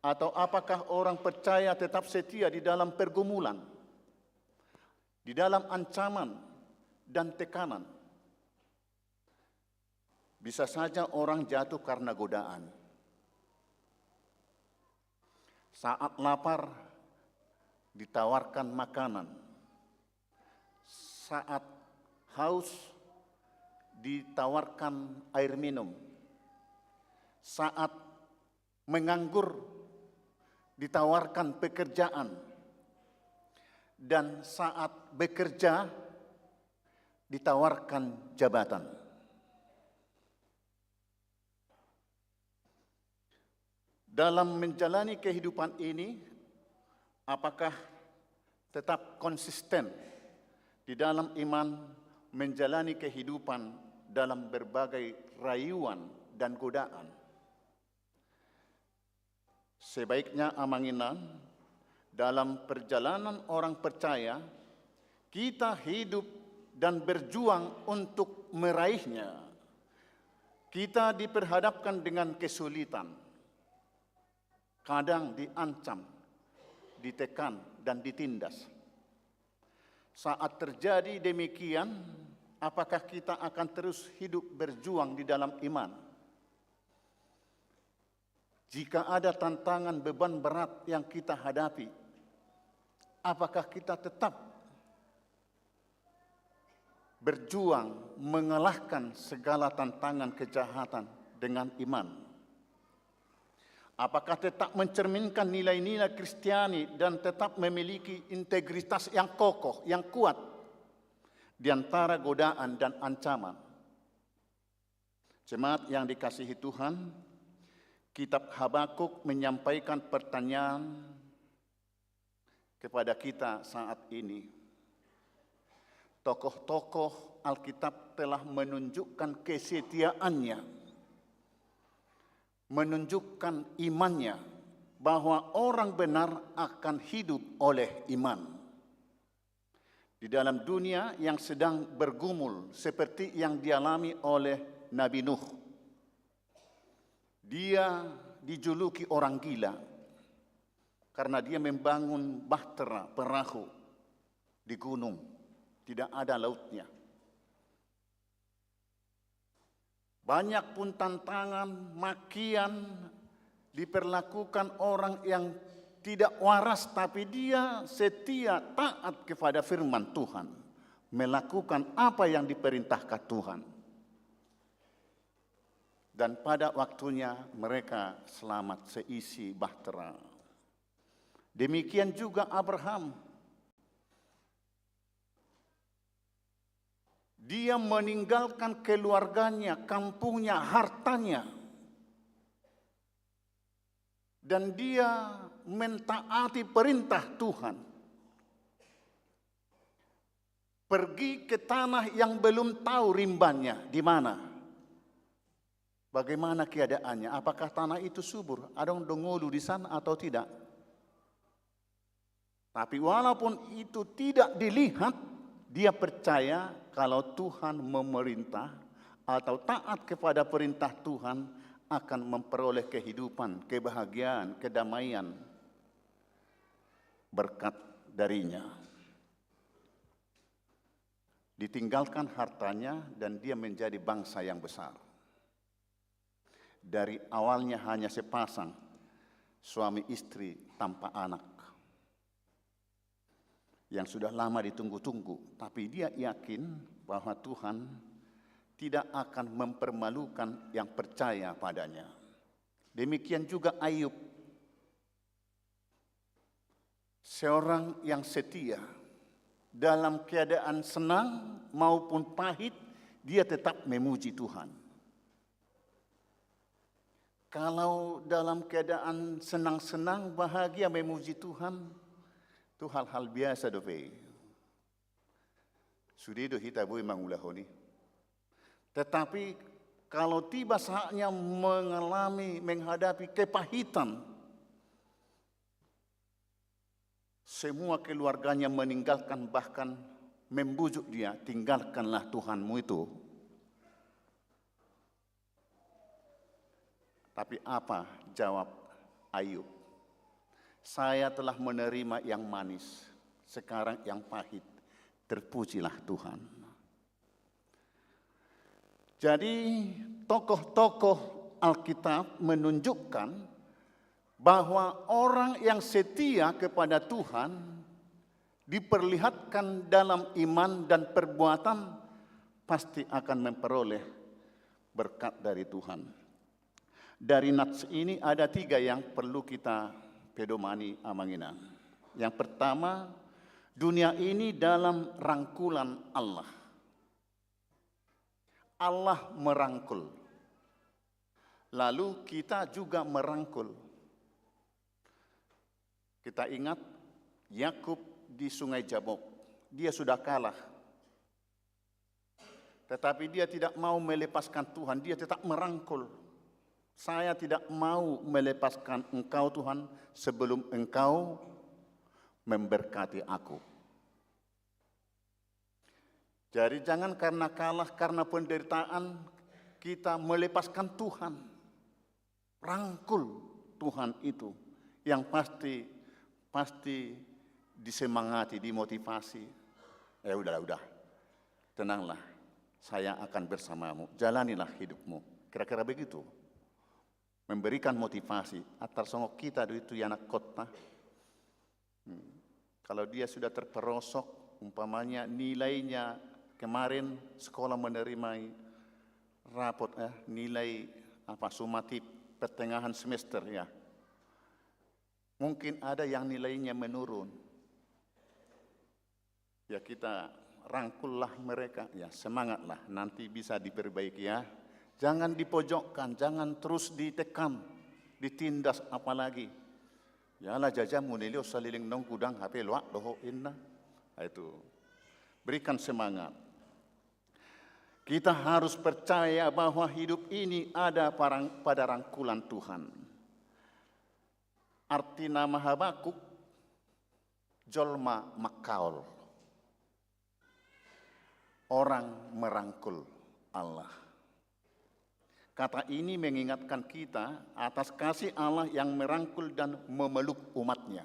Atau apakah orang percaya tetap setia di dalam pergumulan, di dalam ancaman dan tekanan? Bisa saja orang jatuh karena godaan. Saat lapar, ditawarkan makanan. Saat haus, ditawarkan air minum. Saat menganggur, ditawarkan pekerjaan. Dan saat bekerja, ditawarkan jabatan. Dalam menjalani kehidupan ini, apakah tetap konsisten di dalam iman menjalani kehidupan dalam berbagai rayuan dan godaan? Sebaiknya amanginan dalam perjalanan orang percaya, kita hidup dan berjuang untuk meraihnya. Kita diperhadapkan dengan kesulitan, kadang diancam, ditekan, dan ditindas. Saat terjadi demikian, apakah kita akan terus hidup berjuang di dalam iman? Jika ada tantangan beban berat yang kita hadapi, apakah kita tetap berjuang mengalahkan segala tantangan kejahatan dengan iman? Apakah tetap mencerminkan nilai-nilai Kristiani dan tetap memiliki integritas yang kokoh, yang kuat di antara godaan dan ancaman? Jemaat yang dikasihi Tuhan, Kitab Habakuk menyampaikan pertanyaan kepada kita saat ini. Tokoh-tokoh Alkitab telah menunjukkan kesetiaannya, menunjukkan imannya, bahwa orang benar akan hidup oleh iman. Di dalam dunia yang sedang bergumul seperti yang dialami oleh Nabi Nuh, dia dijuluki orang gila karena dia membangun bahtera, perahu di gunung, tidak ada lautnya. Banyak pun tantangan, makian diperlakukan orang yang tidak waras, tapi dia setia taat kepada firman Tuhan, melakukan apa yang diperintahkan Tuhan. Dan pada waktunya mereka selamat seisi bahtera. Demikian juga Abraham. Dia meninggalkan keluarganya, kampungnya, hartanya. Dan dia mentaati perintah Tuhan. Pergi ke tanah yang belum tahu rimbanya di mana. Bagaimana keadaannya? Apakah tanah itu subur? Ada dongolu di sana atau tidak? Tapi walaupun itu tidak dilihat, dia percaya kalau Tuhan memerintah atau taat kepada perintah Tuhan akan memperoleh kehidupan, kebahagiaan, kedamaian, berkat darinya. Ditinggalkan hartanya dan dia menjadi bangsa yang besar. Dari awalnya hanya sepasang suami istri tanpa anak yang sudah lama ditunggu-tunggu, tapi dia yakin bahwa Tuhan tidak akan mempermalukan yang percaya padanya. Demikian juga Ayub, seorang yang setia dalam keadaan senang maupun pahit, dia tetap memuji Tuhan. Kalau dalam keadaan senang-senang, bahagia memuji Tuhan, itu hal-hal biasa dope. Sudah itu kita boleh mengulahoni. Tetapi kalau tiba saatnya menghadapi kepahitan, semua keluarganya meninggalkan, bahkan membujuk dia, tinggalkanlah Tuhanmu itu. Tapi apa jawab Ayub? Saya telah menerima yang manis, sekarang yang pahit. Terpujilah Tuhan. Jadi tokoh-tokoh Alkitab menunjukkan bahwa orang yang setia kepada Tuhan diperlihatkan dalam iman dan perbuatan pasti akan memperoleh berkat dari Tuhan. Dari nats ini ada 3 yang perlu kita pedomani amangina. Yang pertama, dunia ini dalam rangkulan Allah. Allah merangkul. Lalu kita juga merangkul. Kita ingat Yakub di Sungai Jabok. Dia sudah kalah. Tetapi dia tidak mau melepaskan Tuhan. Dia tetap merangkul. Saya tidak mau melepaskan Engkau Tuhan sebelum Engkau memberkati aku. Jadi jangan karena kalah, karena penderitaan kita melepaskan Tuhan. Rangkul Tuhan itu yang pasti disemangati, dimotivasi. Udah, tenanglah, saya akan bersamamu, jalanilah hidupmu. Kira-kira begitu. Memberikan motivasi. Atar songok kita itu anak kota. Kalau dia sudah terperosok, umpamanya nilainya kemarin sekolah menerima rapot nilai sumatif pertengahan semester ya. Mungkin ada yang nilainya menurun. Ya kita rangkullah mereka, ya semangatlah, nanti bisa diperbaiki ya. Jangan dipojokkan, jangan terus ditekan, ditindas apalagi. Yalah jajah munilio saliling nong kudang HP luak doho inna. Itu berikan semangat. Kita harus percaya bahwa hidup ini ada pada rangkulan Tuhan. Arti nama Habakuk, jolma makaol. Orang merangkul Allah. Kata ini mengingatkan kita atas kasih Allah yang merangkul dan memeluk umatnya.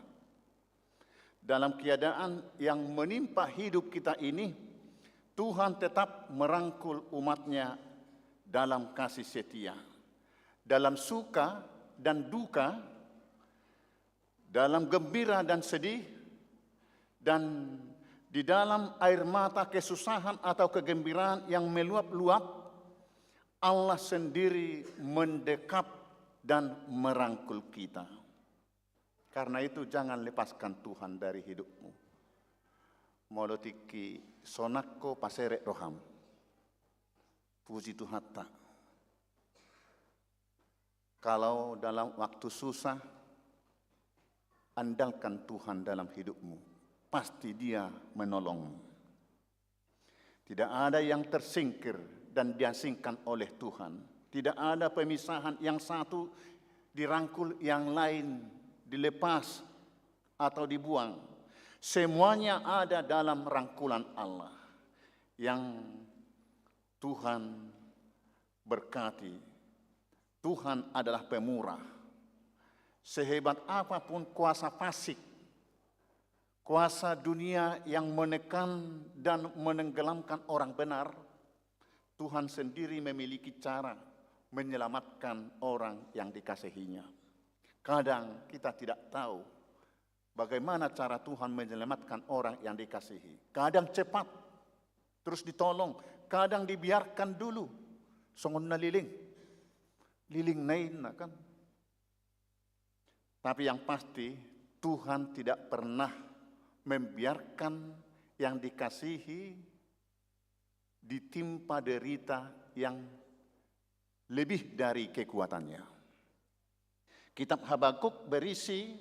Dalam keadaan yang menimpa hidup kita ini, Tuhan tetap merangkul umatnya dalam kasih setia. Dalam suka dan duka, dalam gembira dan sedih, dan di dalam air mata kesusahan atau kegembiraan yang meluap-luap, Allah sendiri mendekap dan merangkul kita. Karena itu jangan lepaskan Tuhan dari hidupmu. Molotiki sonakko pasere roham. Puji Tuhan tak. Kalau dalam waktu susah, andalkan Tuhan dalam hidupmu. Pasti Dia menolongmu. Tidak ada yang tersingkir dan diasingkan oleh Tuhan. Tidak ada pemisahan, yang satu dirangkul, yang lain dilepas atau dibuang. Semuanya ada dalam rangkulan Allah yang Tuhan berkati. Tuhan adalah pemurah. Sehebat apapun kuasa fasik, kuasa dunia yang menekan dan menenggelamkan orang benar, Tuhan sendiri memiliki cara menyelamatkan orang yang dikasihinya. Kadang kita tidak tahu bagaimana cara Tuhan menyelamatkan orang yang dikasihi. Kadang cepat, terus ditolong. Kadang dibiarkan dulu. Songon na liling. Liling nain na kan. Tapi yang pasti Tuhan tidak pernah membiarkan yang dikasihi ditimpa derita yang lebih dari kekuatannya. Kitab Habakuk berisi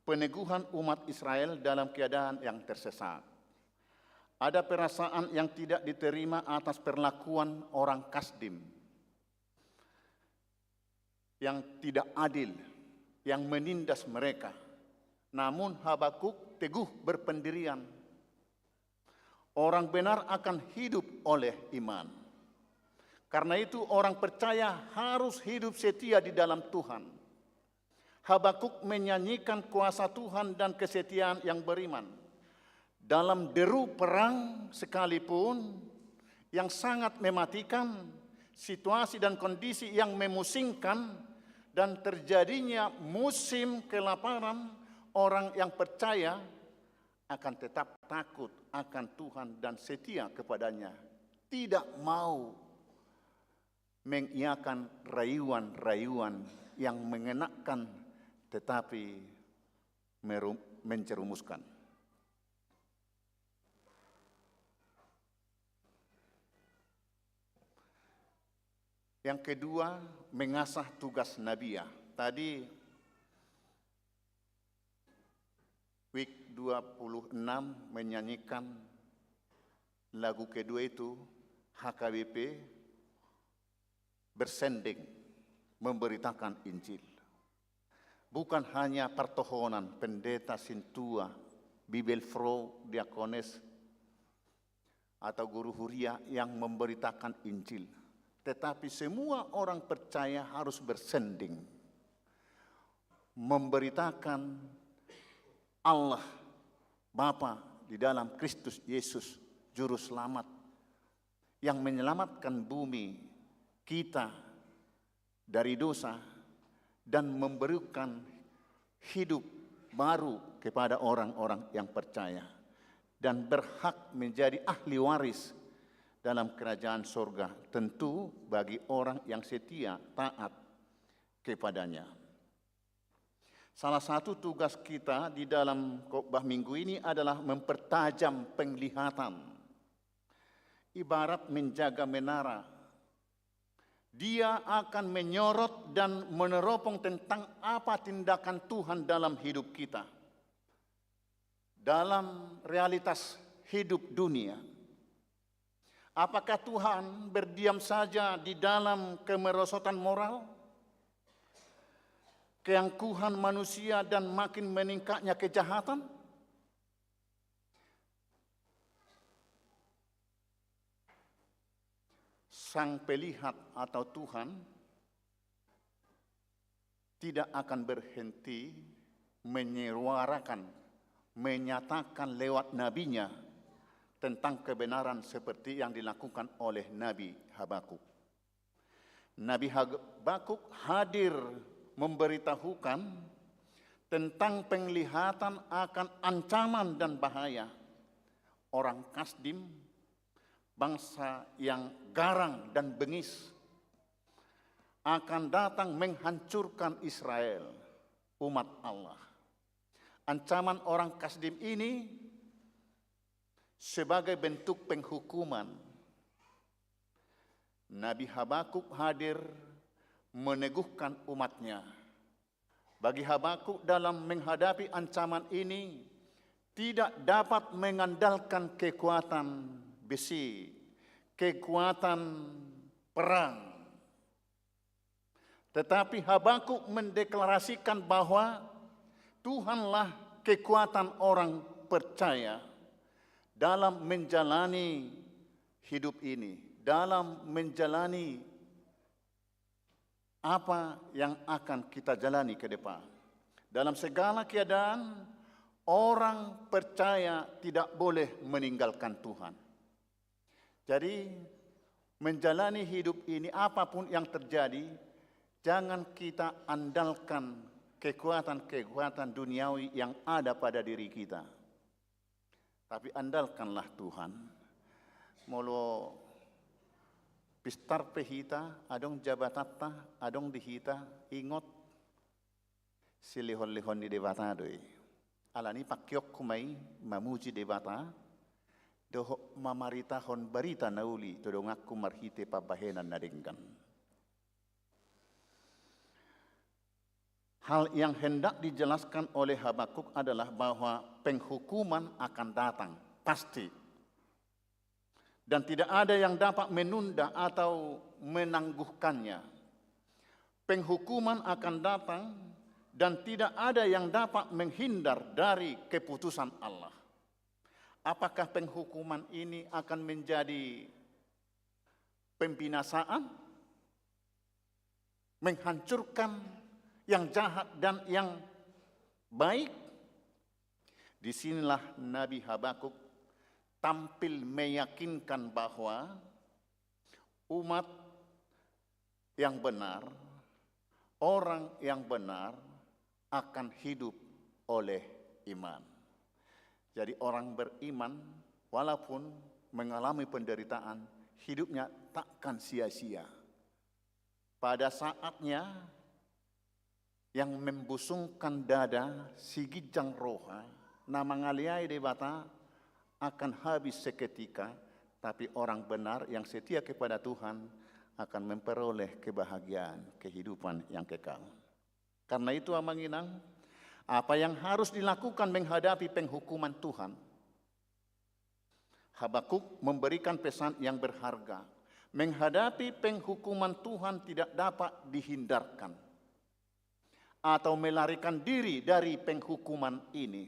peneguhan umat Israel dalam keadaan yang tersesat. Ada perasaan yang tidak diterima atas perlakuan orang Kasdim yang tidak adil, yang menindas mereka. Namun Habakuk teguh berpendirian. Orang benar akan hidup oleh iman. Karena itu orang percaya harus hidup setia di dalam Tuhan. Habakuk menyanyikan kuasa Tuhan dan kesetiaan yang beriman. Dalam deru perang sekalipun yang sangat mematikan, situasi dan kondisi yang memusingkan, dan terjadinya musim kelaparan, orang yang percaya akan tetap takut akan Tuhan dan setia kepadanya. Tidak mau mengiakan rayuan-rayuan yang mengenakkan tetapi menjerumuskan. Yang kedua, mengasah tugas nabiah. Tadi week 26 menyanyikan lagu kedua itu, HKBP bersending memberitakan Injil. Bukan hanya pertohonan, pendeta, sintua, bibelfro, diakones, atau guru huria yang memberitakan Injil. Tetapi semua orang percaya harus bersending memberitakan Allah Bapa di dalam Kristus Yesus, Juru Selamat, yang menyelamatkan bumi kita dari dosa dan memberikan hidup baru kepada orang-orang yang percaya dan berhak menjadi ahli waris dalam kerajaan surga, tentu bagi orang yang setia taat kepadanya. Salah satu tugas kita di dalam khotbah minggu ini adalah mempertajam penglihatan. Ibarat menjaga menara. Dia akan menyorot dan meneropong tentang apa tindakan Tuhan dalam hidup kita. Dalam realitas hidup dunia. Apakah Tuhan berdiam saja di dalam kemerosotan moral, keangkuhan manusia dan makin meningkatnya kejahatan? Sang Pelihat atau Tuhan tidak akan berhenti menyuarakan, menyatakan lewat nabinya tentang kebenaran seperti yang dilakukan oleh Nabi Habakuk. Nabi Habakuk hadir memberitahukan tentang penglihatan akan ancaman dan bahaya orang Kasdim, bangsa yang garang dan bengis, akan datang menghancurkan Israel, umat Allah. Ancaman orang Kasdim ini sebagai bentuk penghukuman. Nabi Habakuk hadir meneguhkan umatnya. Bagi Habakuk dalam menghadapi ancaman ini tidak dapat mengandalkan kekuatan besi, kekuatan perang. Tetapi Habakuk mendeklarasikan bahwa Tuhanlah kekuatan orang percaya dalam menjalani hidup ini, dalam menjalani apa yang akan kita jalani ke depan. Dalam segala keadaan, orang percaya tidak boleh meninggalkan Tuhan. Jadi, menjalani hidup ini apapun yang terjadi, jangan kita andalkan kekuatan-kekuatan duniawi yang ada pada diri kita. Tapi andalkanlah Tuhan. Molo pistar pehita, adong jabatatta, adong dihita, ingot silihon-lihon di debata doi. Alani pakyok kumai mamuji debata, doho mamarita hon barita nauli, todong aku marhite pabahenan nadengkan. Hal yang hendak dijelaskan oleh Habakuk adalah bahwa penghukuman akan datang, pasti. Dan tidak ada yang dapat menunda atau menangguhkannya. Penghukuman akan datang dan tidak ada yang dapat menghindar dari keputusan Allah. Apakah penghukuman ini akan menjadi pembinasaan, menghancurkan yang jahat dan yang baik. Disinilah Nabi Habakuk tampil meyakinkan bahwa umat yang benar, orang yang benar akan hidup oleh iman. Jadi orang beriman walaupun mengalami penderitaan, hidupnya takkan sia-sia. Pada saatnya yang membusungkan dada sigijang roha, nama ngaliai debata akan habis seketika, tapi orang benar yang setia kepada Tuhan akan memperoleh kebahagiaan kehidupan yang kekal. Karena itu amanginang, apa yang harus dilakukan menghadapi penghukuman Tuhan? Habakuk memberikan pesan yang berharga. Menghadapi penghukuman Tuhan tidak dapat dihindarkan atau melarikan diri dari penghukuman ini.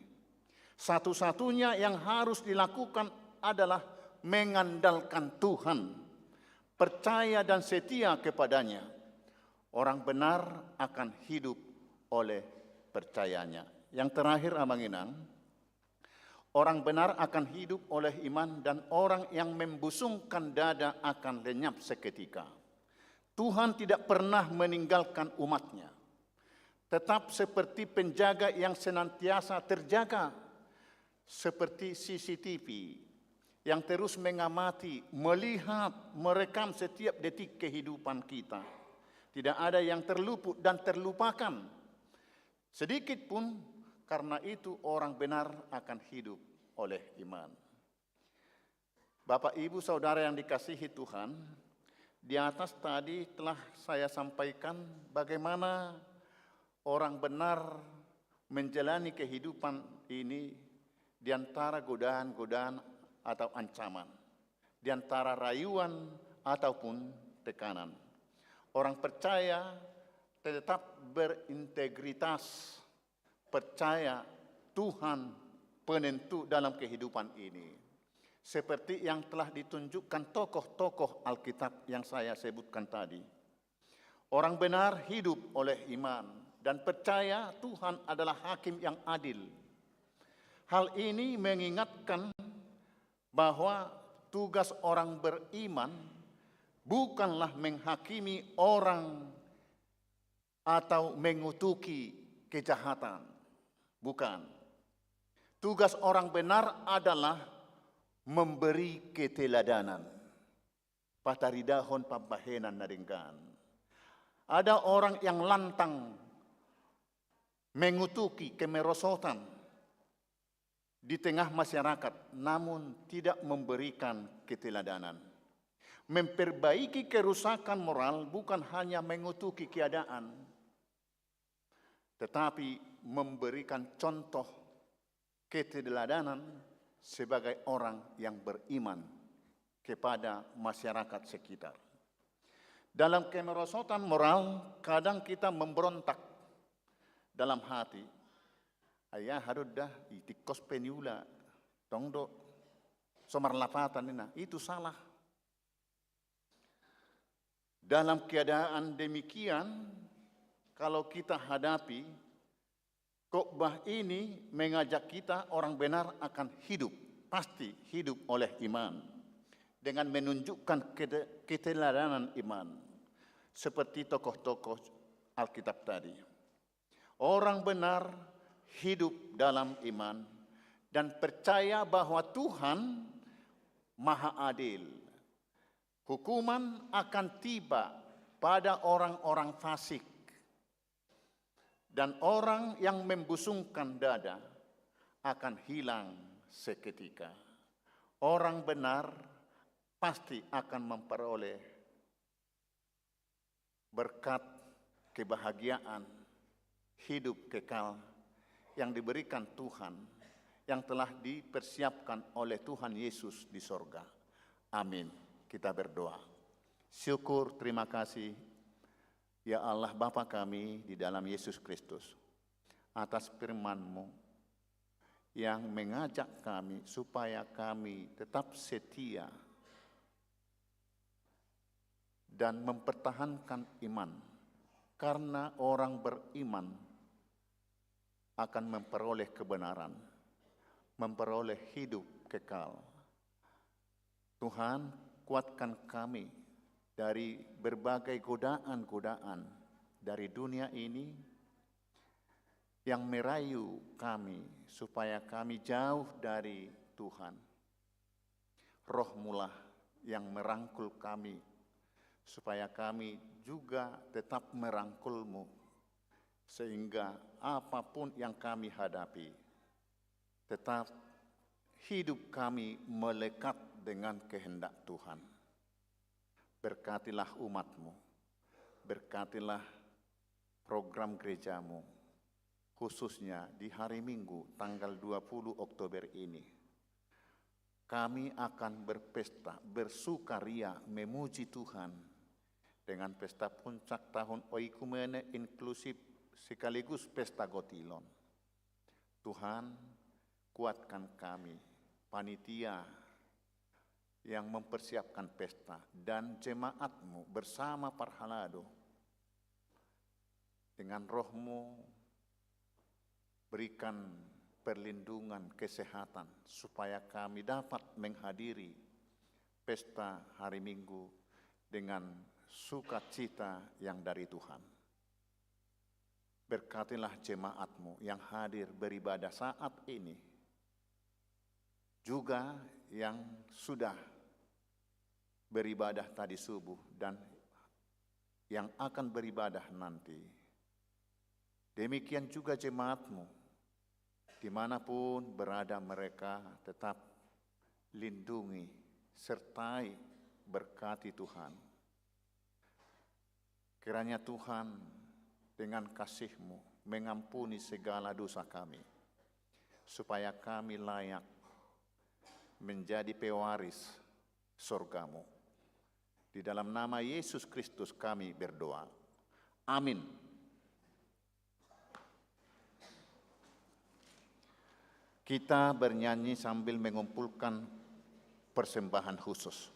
Satu-satunya yang harus dilakukan adalah mengandalkan Tuhan, percaya dan setia kepadanya. Orang benar akan hidup oleh percayanya. Yang terakhir amanginang, orang benar akan hidup oleh iman dan orang yang membusungkan dada akan lenyap seketika. Tuhan tidak pernah meninggalkan umatnya. Tetap seperti penjaga yang senantiasa terjaga. Seperti CCTV yang terus mengamati, melihat, merekam setiap detik kehidupan kita. Tidak ada yang terluput dan terlupakan sedikit pun. Karena itu orang benar akan hidup oleh iman. Bapak, Ibu, Saudara yang dikasihi Tuhan, di atas tadi telah saya sampaikan bagaimana orang benar menjalani kehidupan ini di antara godaan-godaan atau ancaman, di antara rayuan ataupun tekanan. Orang percaya tetap berintegritas, percaya Tuhan penentu dalam kehidupan ini. Seperti yang telah ditunjukkan tokoh-tokoh Alkitab yang saya sebutkan tadi. Orang benar hidup oleh iman dan percaya Tuhan adalah hakim yang adil. Hal ini mengingatkan bahwa tugas orang beriman bukanlah menghakimi orang atau mengutuki kejahatan. Bukan. Tugas orang benar adalah memberi keteladanan. Pataridahon pabahenan naringgan. Ada orang yang lantang mengutuki kemerosotan di tengah masyarakat, namun tidak memberikan keteladanan. Memperbaiki kerusakan moral bukan hanya mengutuki keadaan, tetapi memberikan contoh keteladanan sebagai orang yang beriman kepada masyarakat sekitar. Dalam kemerosotan moral, kadang kita memberontak dalam hati. Ayah harudah itikos peniula, tongdo somarlapatan ina, itu salah. Dalam keadaan demikian, kalau kita hadapi, khotbah ini mengajak kita orang benar akan hidup, pasti hidup oleh iman. Dengan menunjukkan keteladanan iman. Seperti tokoh-tokoh Alkitab tadi. Orang benar hidup dalam iman dan percaya bahwa Tuhan Maha Adil. Hukuman akan tiba pada orang-orang fasik dan orang yang membusungkan dada akan hilang seketika. Orang benar pasti akan memperoleh berkat kebahagiaan hidup kekal yang diberikan Tuhan, yang telah dipersiapkan oleh Tuhan Yesus di sorga. Amin. Kita berdoa. Syukur, terima kasih, ya Allah Bapa kami di dalam Yesus Kristus, atas firman-Mu yang mengajak kami supaya kami tetap setia dan mempertahankan iman. Karena orang beriman akan memperoleh kebenaran, memperoleh hidup kekal. Tuhan, kuatkan kami dari berbagai godaan-godaan dari dunia ini yang merayu kami supaya kami jauh dari Tuhan. Roh-Mulah yang merangkul kami supaya kami juga tetap merangkulmu, sehingga apapun yang kami hadapi, tetap hidup kami melekat dengan kehendak Tuhan. Berkatilah umat-Mu, berkatilah program gerejamu, khususnya di hari Minggu tanggal 20 Oktober ini. Kami akan berpesta, bersukaria, memuji Tuhan dengan pesta puncak tahun Oikumene inklusif sekaligus pesta Gotilon. Tuhan, kuatkan kami, panitia yang mempersiapkan pesta dan jemaat-Mu bersama Parhalado. Dengan Roh-Mu, berikan perlindungan kesehatan supaya kami dapat menghadiri pesta hari Minggu dengan sukacita yang dari Tuhan. Berkatilah jemaat-Mu yang hadir beribadah saat ini, juga yang sudah beribadah tadi subuh dan yang akan beribadah nanti. Demikian juga jemaat-Mu, dimanapun berada mereka, tetap lindungi, sertai, berkati Tuhan. Kiranya Tuhan dengan kasih-Mu mengampuni segala dosa kami, supaya kami layak menjadi pewaris surga-Mu. Di dalam nama Yesus Kristus kami berdoa. Amin. Kita bernyanyi sambil mengumpulkan persembahan khusus.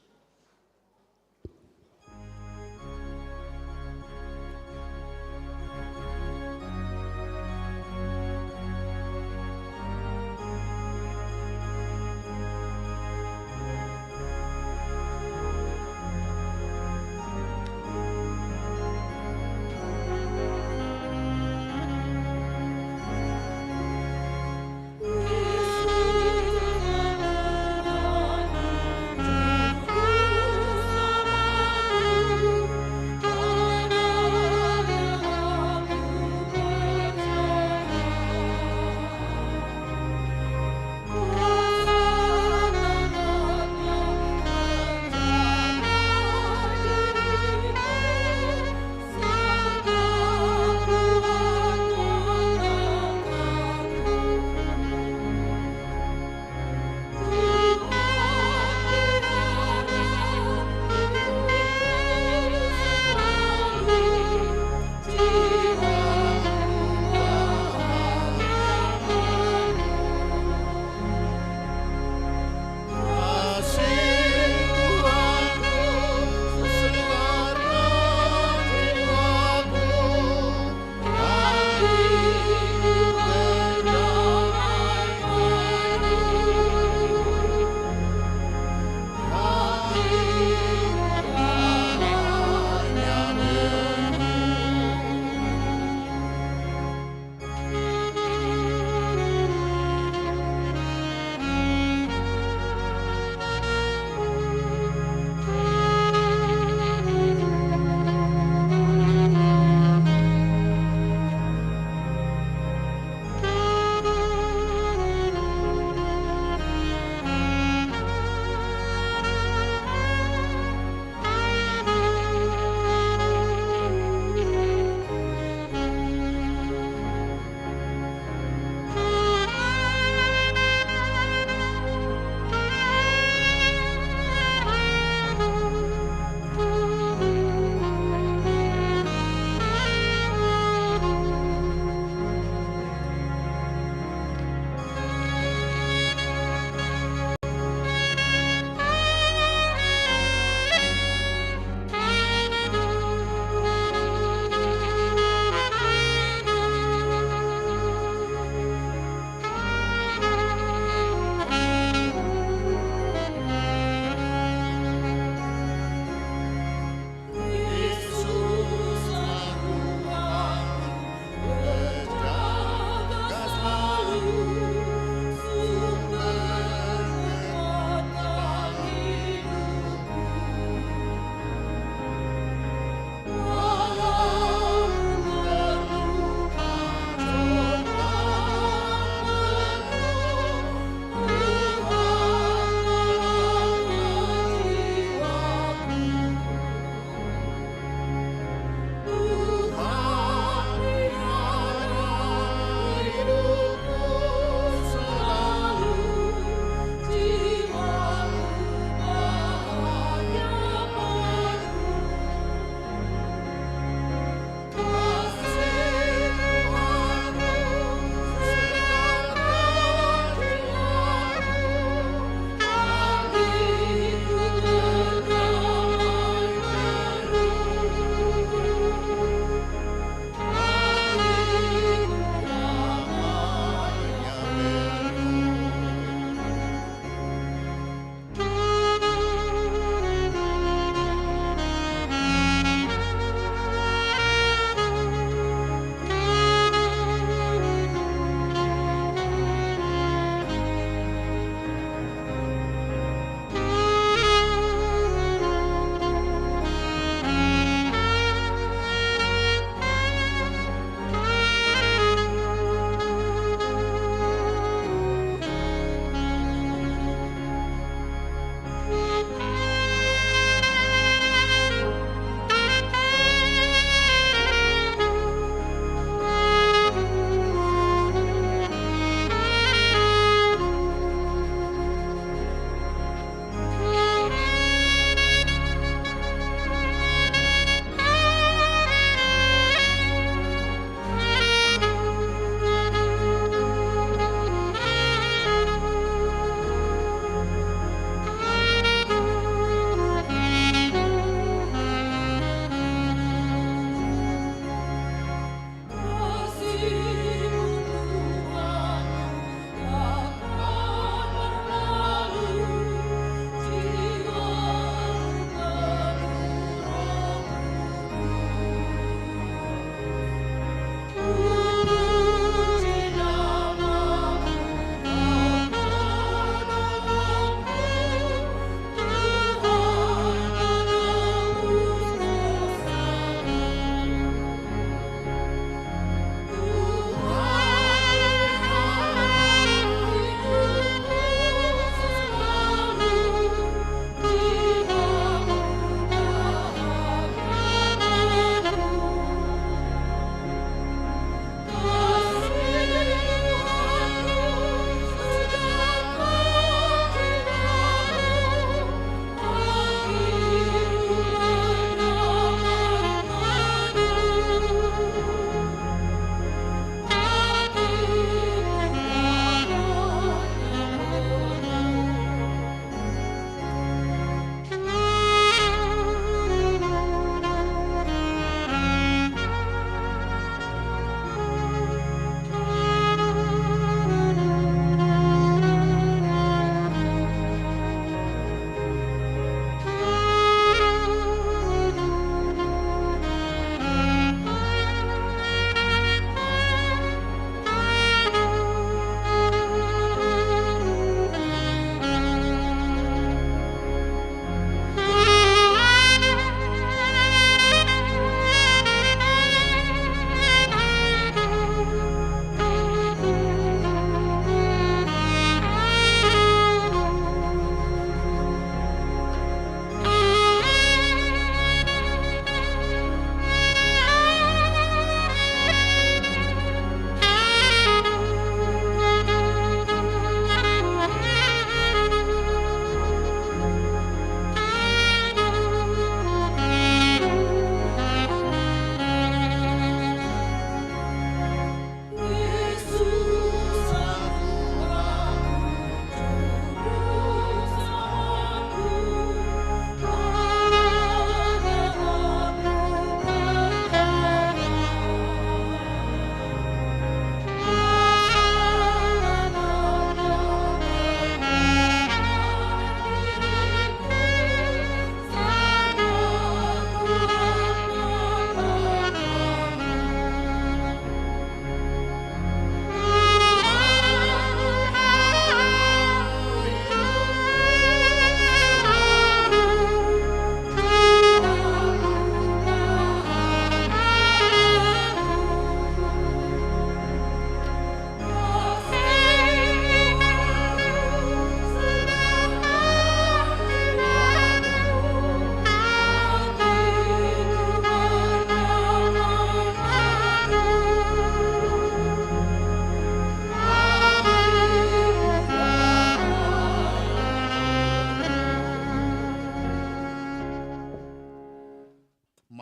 Yesus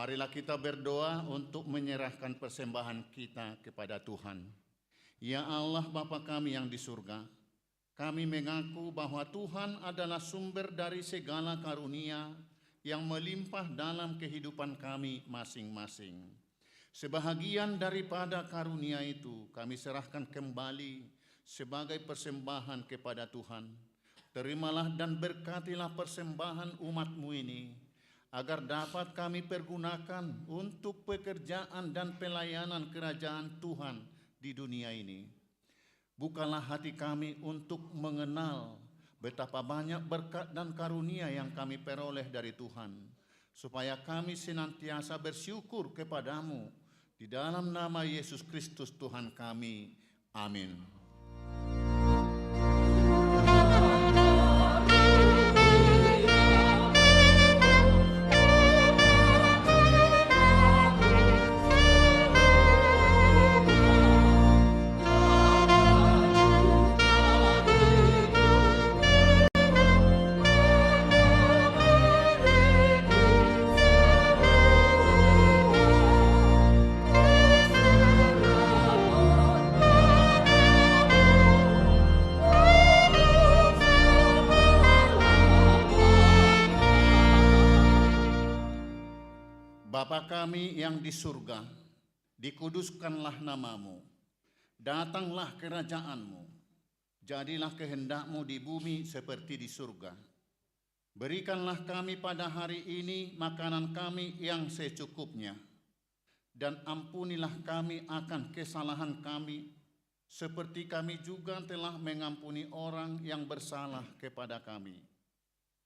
Marilah kita berdoa untuk menyerahkan persembahan kita kepada Tuhan. Ya Allah Bapa kami yang di surga, kami mengaku bahwa Tuhan adalah sumber dari segala karunia yang melimpah dalam kehidupan kami masing-masing. Sebahagian daripada karunia itu kami serahkan kembali sebagai persembahan kepada Tuhan. Terimalah dan berkatilah persembahan umat-Mu ini, agar dapat kami pergunakan untuk pekerjaan dan pelayanan kerajaan Tuhan di dunia ini. Bukalah hati kami untuk mengenal betapa banyak berkat dan karunia yang kami peroleh dari Tuhan, supaya kami senantiasa bersyukur kepadamu di dalam nama Yesus Kristus Tuhan kami. Amin. Bapa kami yang di surga, dikuduskanlah namamu, datanglah kerajaanmu, jadilah kehendak-Mu di bumi seperti di surga. Berikanlah kami pada hari ini makanan kami yang secukupnya, dan ampunilah kami akan kesalahan kami, seperti kami juga telah mengampuni orang yang bersalah kepada kami.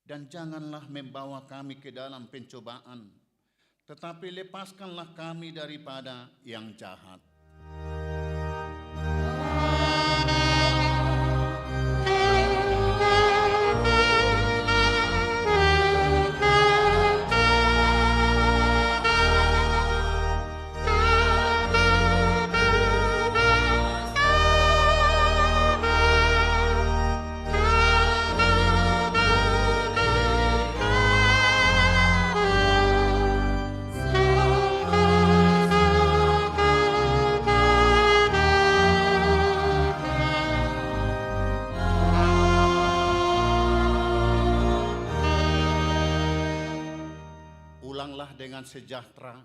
Dan janganlah membawa kami ke dalam pencobaan, tetapi lepaskanlah kami daripada yang jahat. Pulanglah dengan sejahtera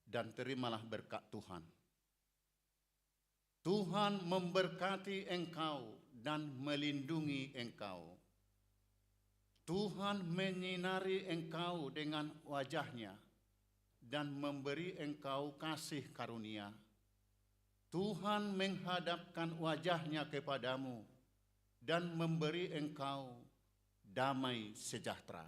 dan terimalah berkat Tuhan. Tuhan memberkati engkau dan melindungi engkau. Tuhan menyinari engkau dengan wajah-Nya dan memberi engkau kasih karunia. Tuhan menghadapkan wajah-Nya kepadamu dan memberi engkau damai sejahtera.